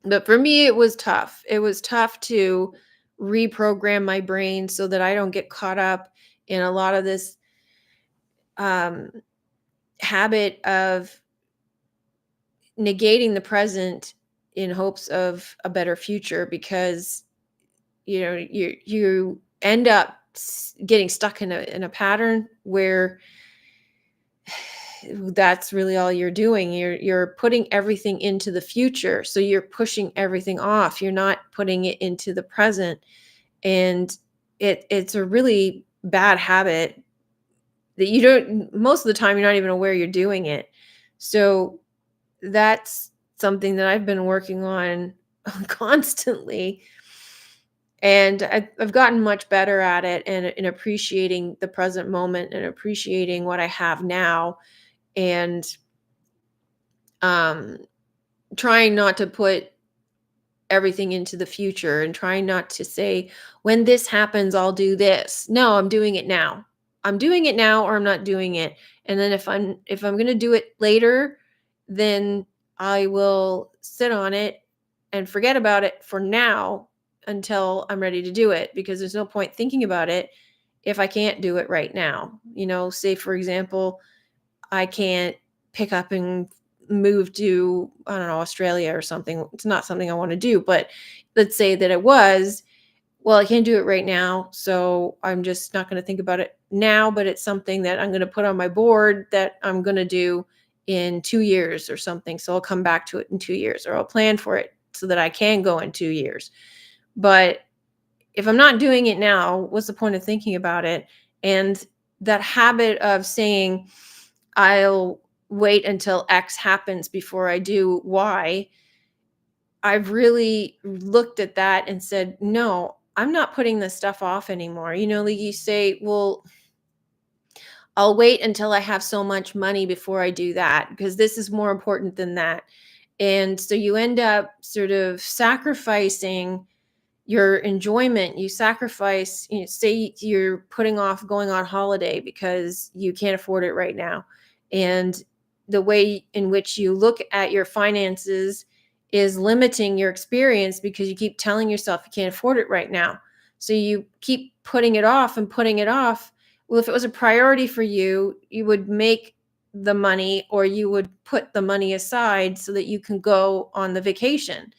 But for me, it was tough. It was tough to reprogram my brain so that I don't get caught up in a lot of this um, habit of negating the present in hopes of a better future, because you end up getting stuck in a pattern where that's really all you're doing. You're putting everything into the future, so you're pushing everything off. You're not putting it into the present, and it's a really bad habit that you don't, most of the time you're not even aware you're doing it. So that's something that I've been working on constantly, and I've gotten much better at it, and in appreciating the present moment and appreciating what I have now, and um trying not to put everything into the future, and trying not to say, when this happens I'll do this. No, I'm doing it now. I'm doing it now, or I'm not doing it. And then if I'm going to do it later, then I will sit on it and forget about it for now until I'm ready to do it, because there's no point thinking about it if I can't do it right now. Say for example, I can't pick up and move to, I don't know, Australia or something. It's not something I want to do, but let's say that it was, well, I can't do it right now. So I'm just not going to think about it now, but it's something that I'm going to put on my board that I'm going to do in 2 years or something. So I'll come back to it in 2 years, or I'll plan for it so that I can go in 2 years. But if I'm not doing it now, what's the point of thinking about it? And that habit of saying, I'll wait until X happens before I do Y, I've really looked at that and said, no, I'm not putting this stuff off anymore. Like you say, well, I'll wait until I have so much money before I do that, because this is more important than that. And so you end up sort of sacrificing your enjoyment. You sacrifice, say you're putting off going on holiday because you can't afford it right now. And the way in which you look at your finances is limiting your experience, because you keep telling yourself you can't afford it right now. So you keep putting it off and putting it off. Well, if it was a priority for you, you would make the money, or you would put the money aside so that you can go on the vacation.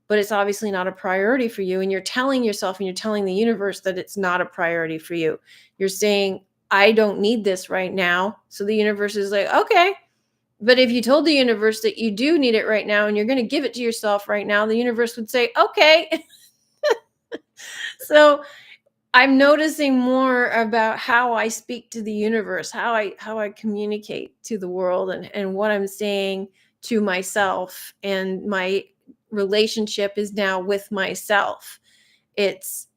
But it's obviously not a priority for you, and you're telling yourself and you're telling the universe that it's not a priority for you. You're saying, I don't need this right now. So the universe is like, okay. But if you told the universe that you do need it right now and you're going to give it to yourself right now, the universe would say, okay. So I'm noticing more about how I speak to the universe, how I communicate to the world, and what I'm saying to myself, and my relationship is now with myself. It's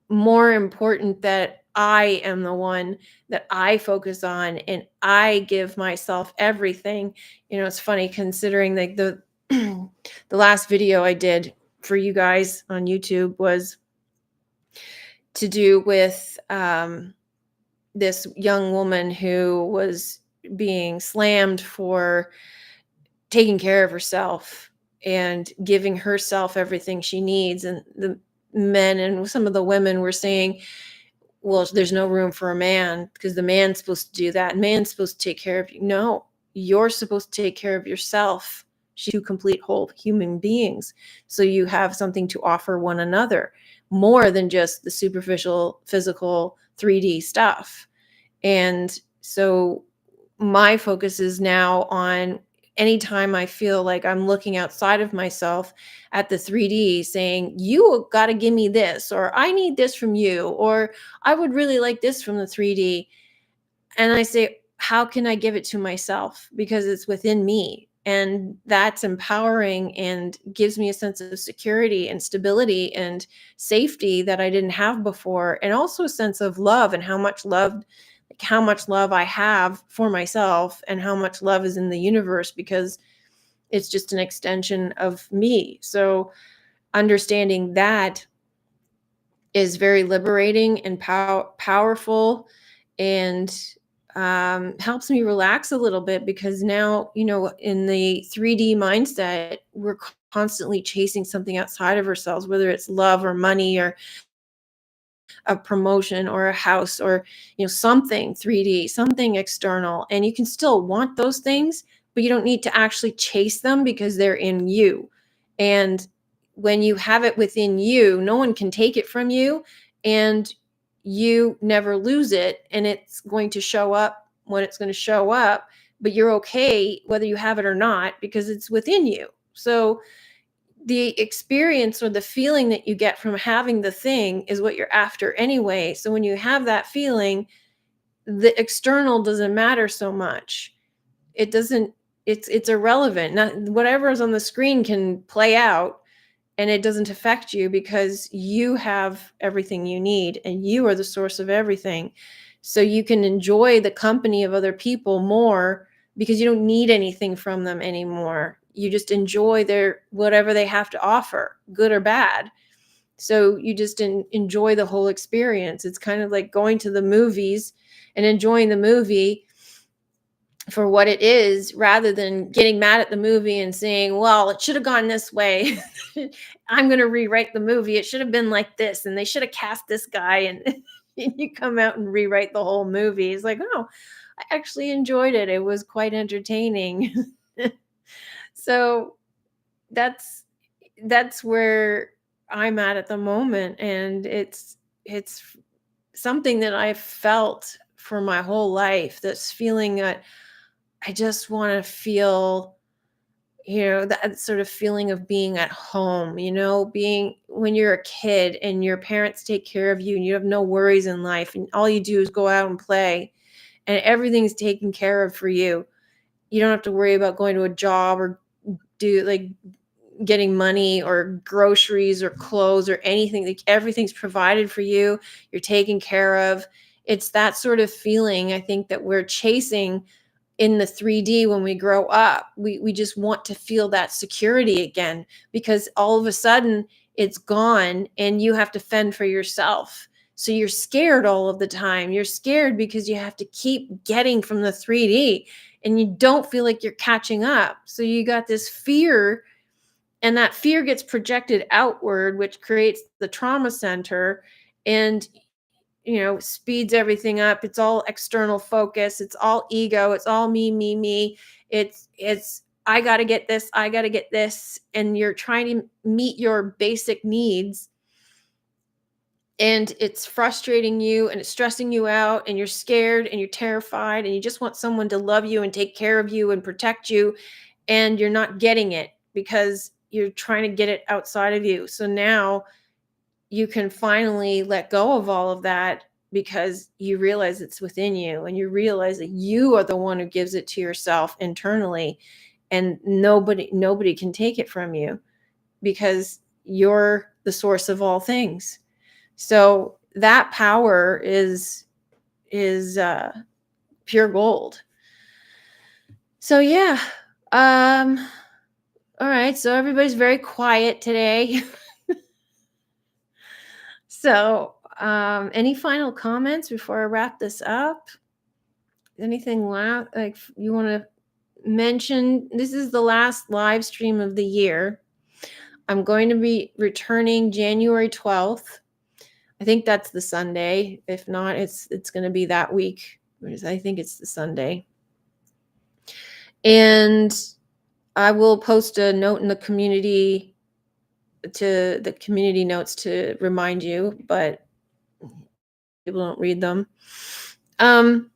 more important that I am the one that I focus on, and I give myself everything. It's funny considering like the last video I did for you guys on YouTube was to do with this young woman who was being slammed for taking care of herself and giving herself everything she needs. And the men and some of the women were saying, well, there's no room for a man because the man's supposed to do that. Man's supposed to take care of you. No, you're supposed to take care of yourself. She's two complete whole human beings. So you have something to offer one another, more than just the superficial, physical, 3D stuff. And so my focus is now on, anytime I feel like I'm looking outside of myself at the 3D saying, you got to give me this, or I need this from you, or I would really like this from the 3D. And I say, how can I give it to myself? Because it's within me. And that's empowering and gives me a sense of security and stability and safety that I didn't have before. And also a sense of love, and how much love I have for myself, and how much love is in the universe, because it's just an extension of me. So understanding that is very liberating and powerful, and helps me relax a little bit because now, in the 3D mindset, we're constantly chasing something outside of ourselves, whether it's love or money or a promotion or a house or something 3D, something external, and you can still want those things, but you don't need to actually chase them because they're in you. And when you have it within you, no one can take it from you, and you never lose it, and it's going to show up when it's going to show up, but you're okay whether you have it or not because it's within you. So the experience or the feeling that you get from having the thing is what you're after anyway. So when you have that feeling, the external doesn't matter so much. It doesn't it's irrelevant. Not whatever is on the screen can play out, and it doesn't affect you because you have everything you need and you are the source of everything. So you can enjoy the company of other people more because you don't need anything from them anymore. You just enjoy their whatever they have to offer, good or bad. So you just enjoy the whole experience. It's kind of like going to the movies and enjoying the movie for what it is rather than getting mad at the movie and saying, well, it should have gone this way. I'm going to rewrite the movie. It should have been like this, and they should have cast this guy. And, and you come out and rewrite the whole movie. It's like, oh, I actually enjoyed it. It was quite entertaining. So that's where I'm at the moment, and it's something that I've felt for my whole life. This feeling that I just want to feel, that sort of feeling of being at home, being when you're a kid and your parents take care of you and you have no worries in life and all you do is go out and play and everything's taken care of for you. You don't have to worry about going to a job or do like getting money or groceries or clothes or anything. Like everything's provided for you. You're taken care of. It's that sort of feeling I think that we're chasing in the 3D when we grow up. We just want to feel that security again because all of a sudden it's gone and you have to fend for yourself. So you're scared all of the time. You're scared because you have to keep getting from the 3D and you don't feel like you're catching up. So you got this fear, and that fear gets projected outward, which creates the trauma center. And speeds everything up. It's all external focus. It's all ego. It's all me, me, me. It's I got to get this. I got to get this. And you're trying to meet your basic needs. And it's frustrating you and it's stressing you out and you're scared and you're terrified and you just want someone to love you and take care of you and protect you. And you're not getting it because you're trying to get it outside of you. So now you can finally let go of all of that because you realize it's within you and you realize that you are the one who gives it to yourself internally, and nobody can take it from you because you're the source of all things. So that power is pure gold. So yeah. All right, so everybody's very quiet today. So, any final comments before I wrap this up? Anything like you want to mention? This is the last live stream of the year. I'm going to be returning January 12th. I think that's the Sunday. If not, it's going to be that week. I think it's the Sunday. And I will post a note in the community notes to remind you, but people don't read them. But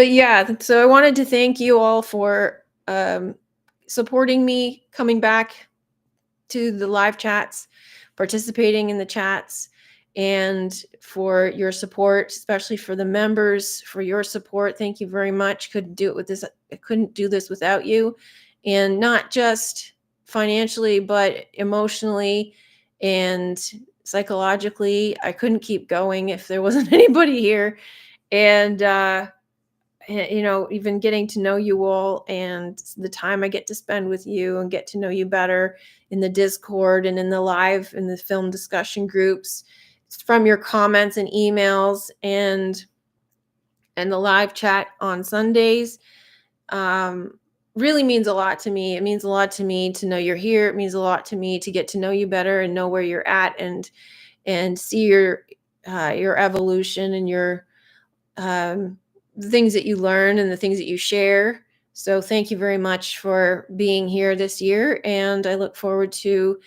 yeah, so I wanted to thank you all for supporting me, coming back to the live chats, participating in the chats, and for your support, especially for the members, for your support. Thank you very much. Couldn't do this without you, and not just financially, but emotionally and psychologically. I couldn't keep going if there wasn't anybody here. And even getting to know you all and the time I get to spend with you and get to know you better in the Discord and in the film discussion groups, from your comments and emails. And and the live chat on Sundays um, really means a lot to me. It means a lot to me to know you're here. It means a lot to me to get to know you better and know where you're at, and see your evolution and your the things that you learn and the things that you share. So thank you very much for being here this year, and I look forward to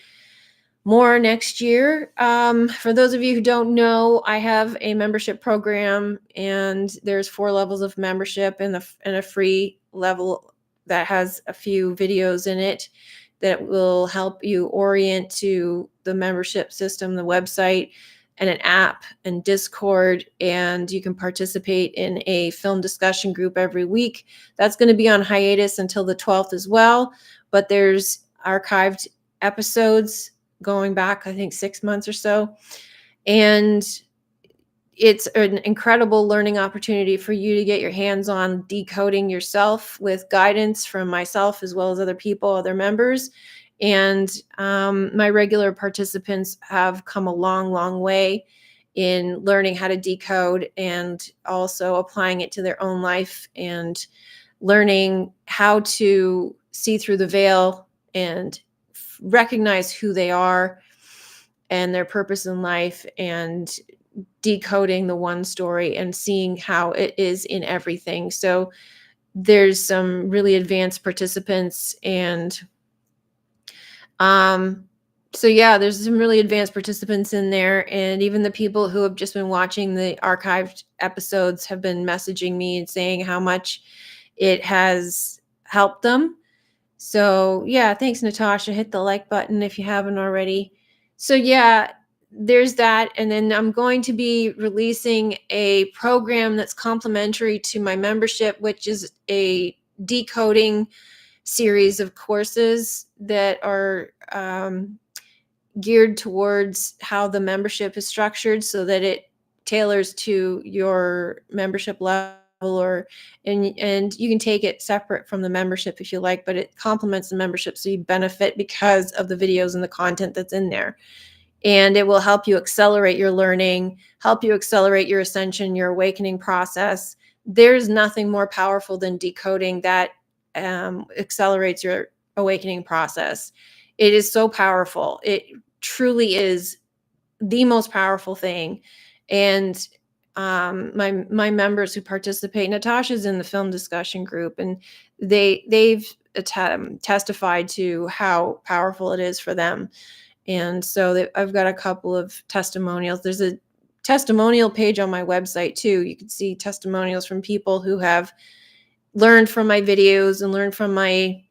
more next year. For those of you who don't know, I have a membership program, and there's 4 levels of membership, and a free level that has a few videos in it that will help you orient to the membership system, the website, and an app and Discord. And you can participate in a film discussion group every week. That's going to be on hiatus until the 12th as well, but there's archived episodes going back, I think, 6 months or so. And it's an incredible learning opportunity for you to get your hands on decoding yourself with guidance from myself as well as other people, other members. And my regular participants have come a long, long way in learning how to decode and also applying it to their own life and learning how to see through the veil and recognize who they are and their purpose in life, and decoding the one story and seeing how it is in everything. So there's some really advanced participants, and um so yeah, there's some really advanced participants in there, and even the people who have just been watching the archived episodes have been messaging me and saying how much it has helped them. So yeah, thanks, Natasha. Hit the like button if you haven't already. So yeah, there's that. And then I'm going to be releasing a program that's complementary to my membership, which is a decoding series of courses that are geared towards how the membership is structured so that it tailors to your membership level, or and you can take it separate from the membership if you like, but it complements the membership so you benefit because of the videos and the content that's in there. And it will help you accelerate your learning, help you accelerate your ascension, your awakening process. There's nothing more powerful than decoding that accelerates your awakening process. It is so powerful. It truly is the most powerful thing. And my members who participate, Natasha's in the film discussion group, and they've testified to how powerful it is for them. And so I've got a couple of testimonials. There's a testimonial page on my website too. You can see testimonials from people who have learned from my videos and learned from my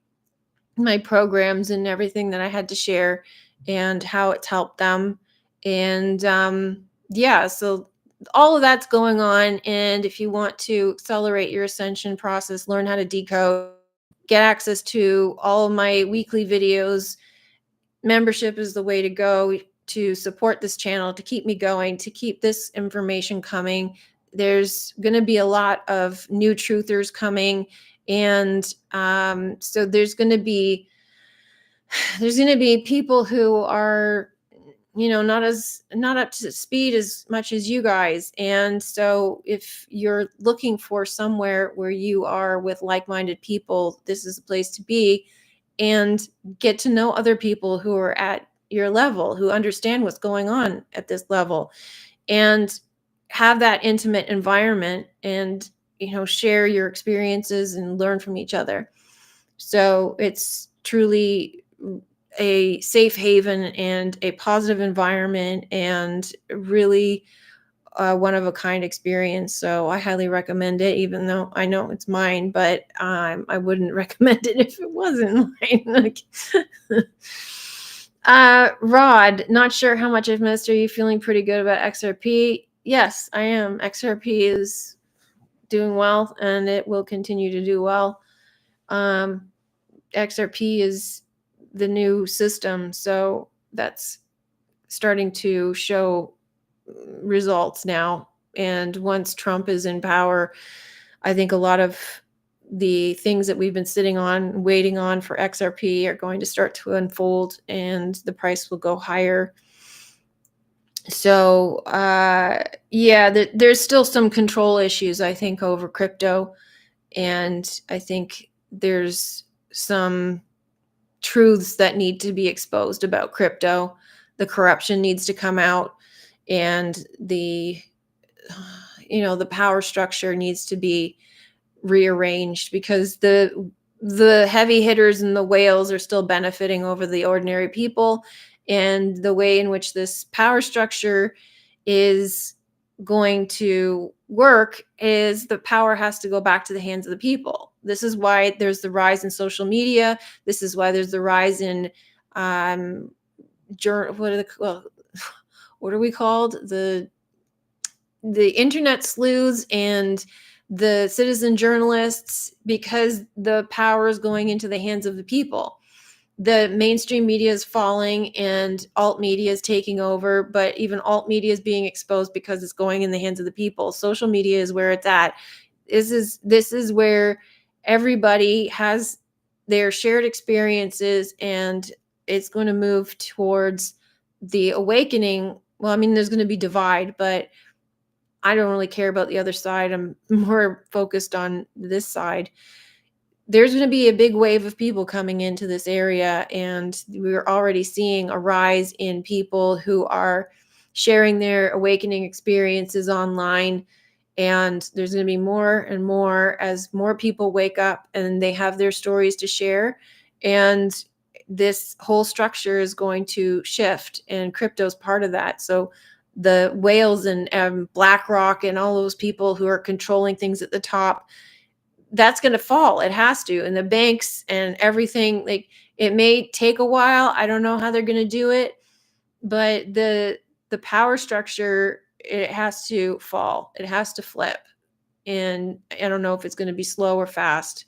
programs and everything that I had to share and how it's helped them. And yeah, so all of that's going on. And if you want to accelerate your ascension process, learn how to decode, get access to all of my weekly videos, membership is the way to go to support this channel, to keep me going, to keep this information coming. There's going to be a lot of new truthers coming. And so there's going to be people who are, not up to speed as much as you guys. And so if you're looking for somewhere where you are with like-minded people, this is a place to be, and get to know other people who are at your level, who understand what's going on at this level, and have that intimate environment, and share your experiences and learn from each other. So it's truly a safe haven and a positive environment, and really one of a kind experience. So I highly recommend it, even though I know it's mine, but I wouldn't recommend it if it wasn't mine. Rod, not sure how much I've missed. Are you feeling pretty good about XRP? Yes, I am. XRP is doing well, and it will continue to do well. XRP is the new system, so that's starting to show results now. And once Trump is in power, I think a lot of the things that we've been sitting on, waiting on for XRP, are going to start to unfold, and the price will go higher. So, yeah, there's still some control issues, I think, over crypto. And I think there's some truths that need to be exposed about crypto. The corruption needs to come out, and the power structure needs to be rearranged, because the heavy hitters and the whales are still benefiting over the ordinary people. And the way in which this power structure is going to work is the power has to go back to the hands of the people. This is why there's the rise in social media. This is why there's the rise in um what are the well, what are we called, the internet sleuths and the citizen journalists, because the power is going into the hands of the people. The mainstream media is falling and alt media is taking over, but even alt media is being exposed because it's going in the hands of the people. Social media is where it's at. This is where everybody has their shared experiences, and it's going to move towards the awakening. Well, I mean, there's going to be divide, but I don't really care about the other side. I'm more focused on this side. There's going to be a big wave of people coming into this area, and we're already seeing a rise in people who are sharing their awakening experiences online. And there's going to be more and more as more people wake up and they have their stories to share. And this whole structure is going to shift, and crypto is part of that. So the whales and BlackRock and all those people who are controlling things at the top, that's going to fall. It has to. And the banks and everything, like, it may take a while. I don't know how they're going to do it, but the power structure, it has to fall. It has to flip. And I don't know if it's going to be slow or fast.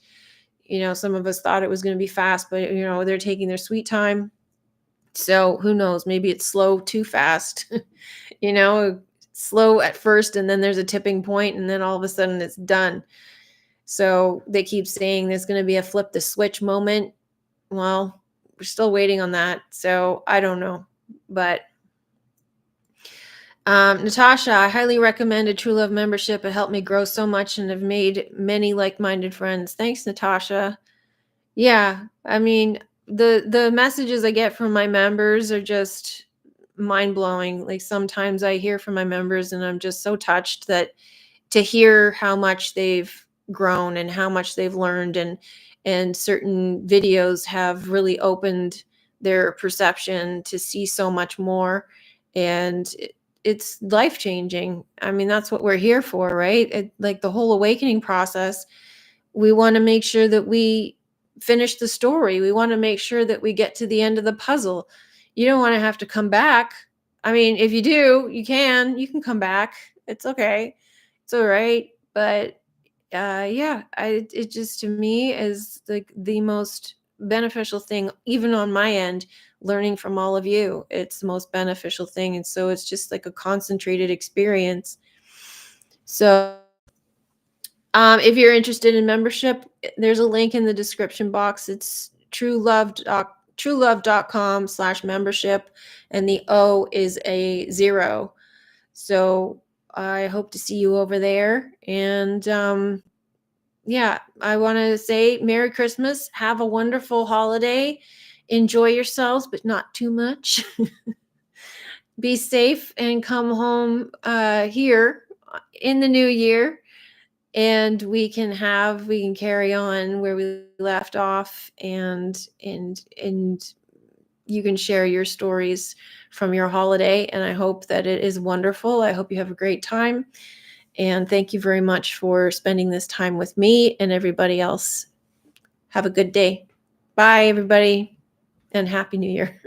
Some of us thought it was going to be fast, but they're taking their sweet time. So who knows? Maybe it's slow too fast. you know, Slow at first, and then there's a tipping point, and then all of a sudden it's done. So they keep saying there's going to be a flip the switch moment. Well, we're still waiting on that. So I don't know. But Natasha, I highly recommend a True Love membership. It helped me grow so much and have made many like-minded friends. Thanks, Natasha. Yeah, I mean, the messages I get from my members are just mind-blowing. Like, sometimes I hear from my members and I'm just so touched that to hear how much they've grown and how much they've learned, and certain videos have really opened their perception to see so much more. And it's life changing. I mean, that's what we're here for, right? Like, the whole awakening process, we want to make sure that we finish the story. We want to make sure that we get to the end of the puzzle. You don't want to have to come back. I mean, if you do, you can come back. It's okay. It's all right. But yeah, it just, to me, is like the most beneficial thing, even on my end, learning from all of you. It's the most beneficial thing. And so it's just like a concentrated experience. So if you're interested in membership, there's a link in the description box. It's truelove.com/membership, and the O is a 0. So I hope to see you over there. And yeah, I want to say Merry Christmas. Have a wonderful holiday. Enjoy yourselves, but not too much. Be safe and come home here in the new year, and we can carry on where we left off, and you can share your stories from your holiday. And I hope that it is wonderful. I hope you have a great time, and thank you very much for spending this time with me and everybody else. Have a good day. Bye, everybody, and Happy New Year.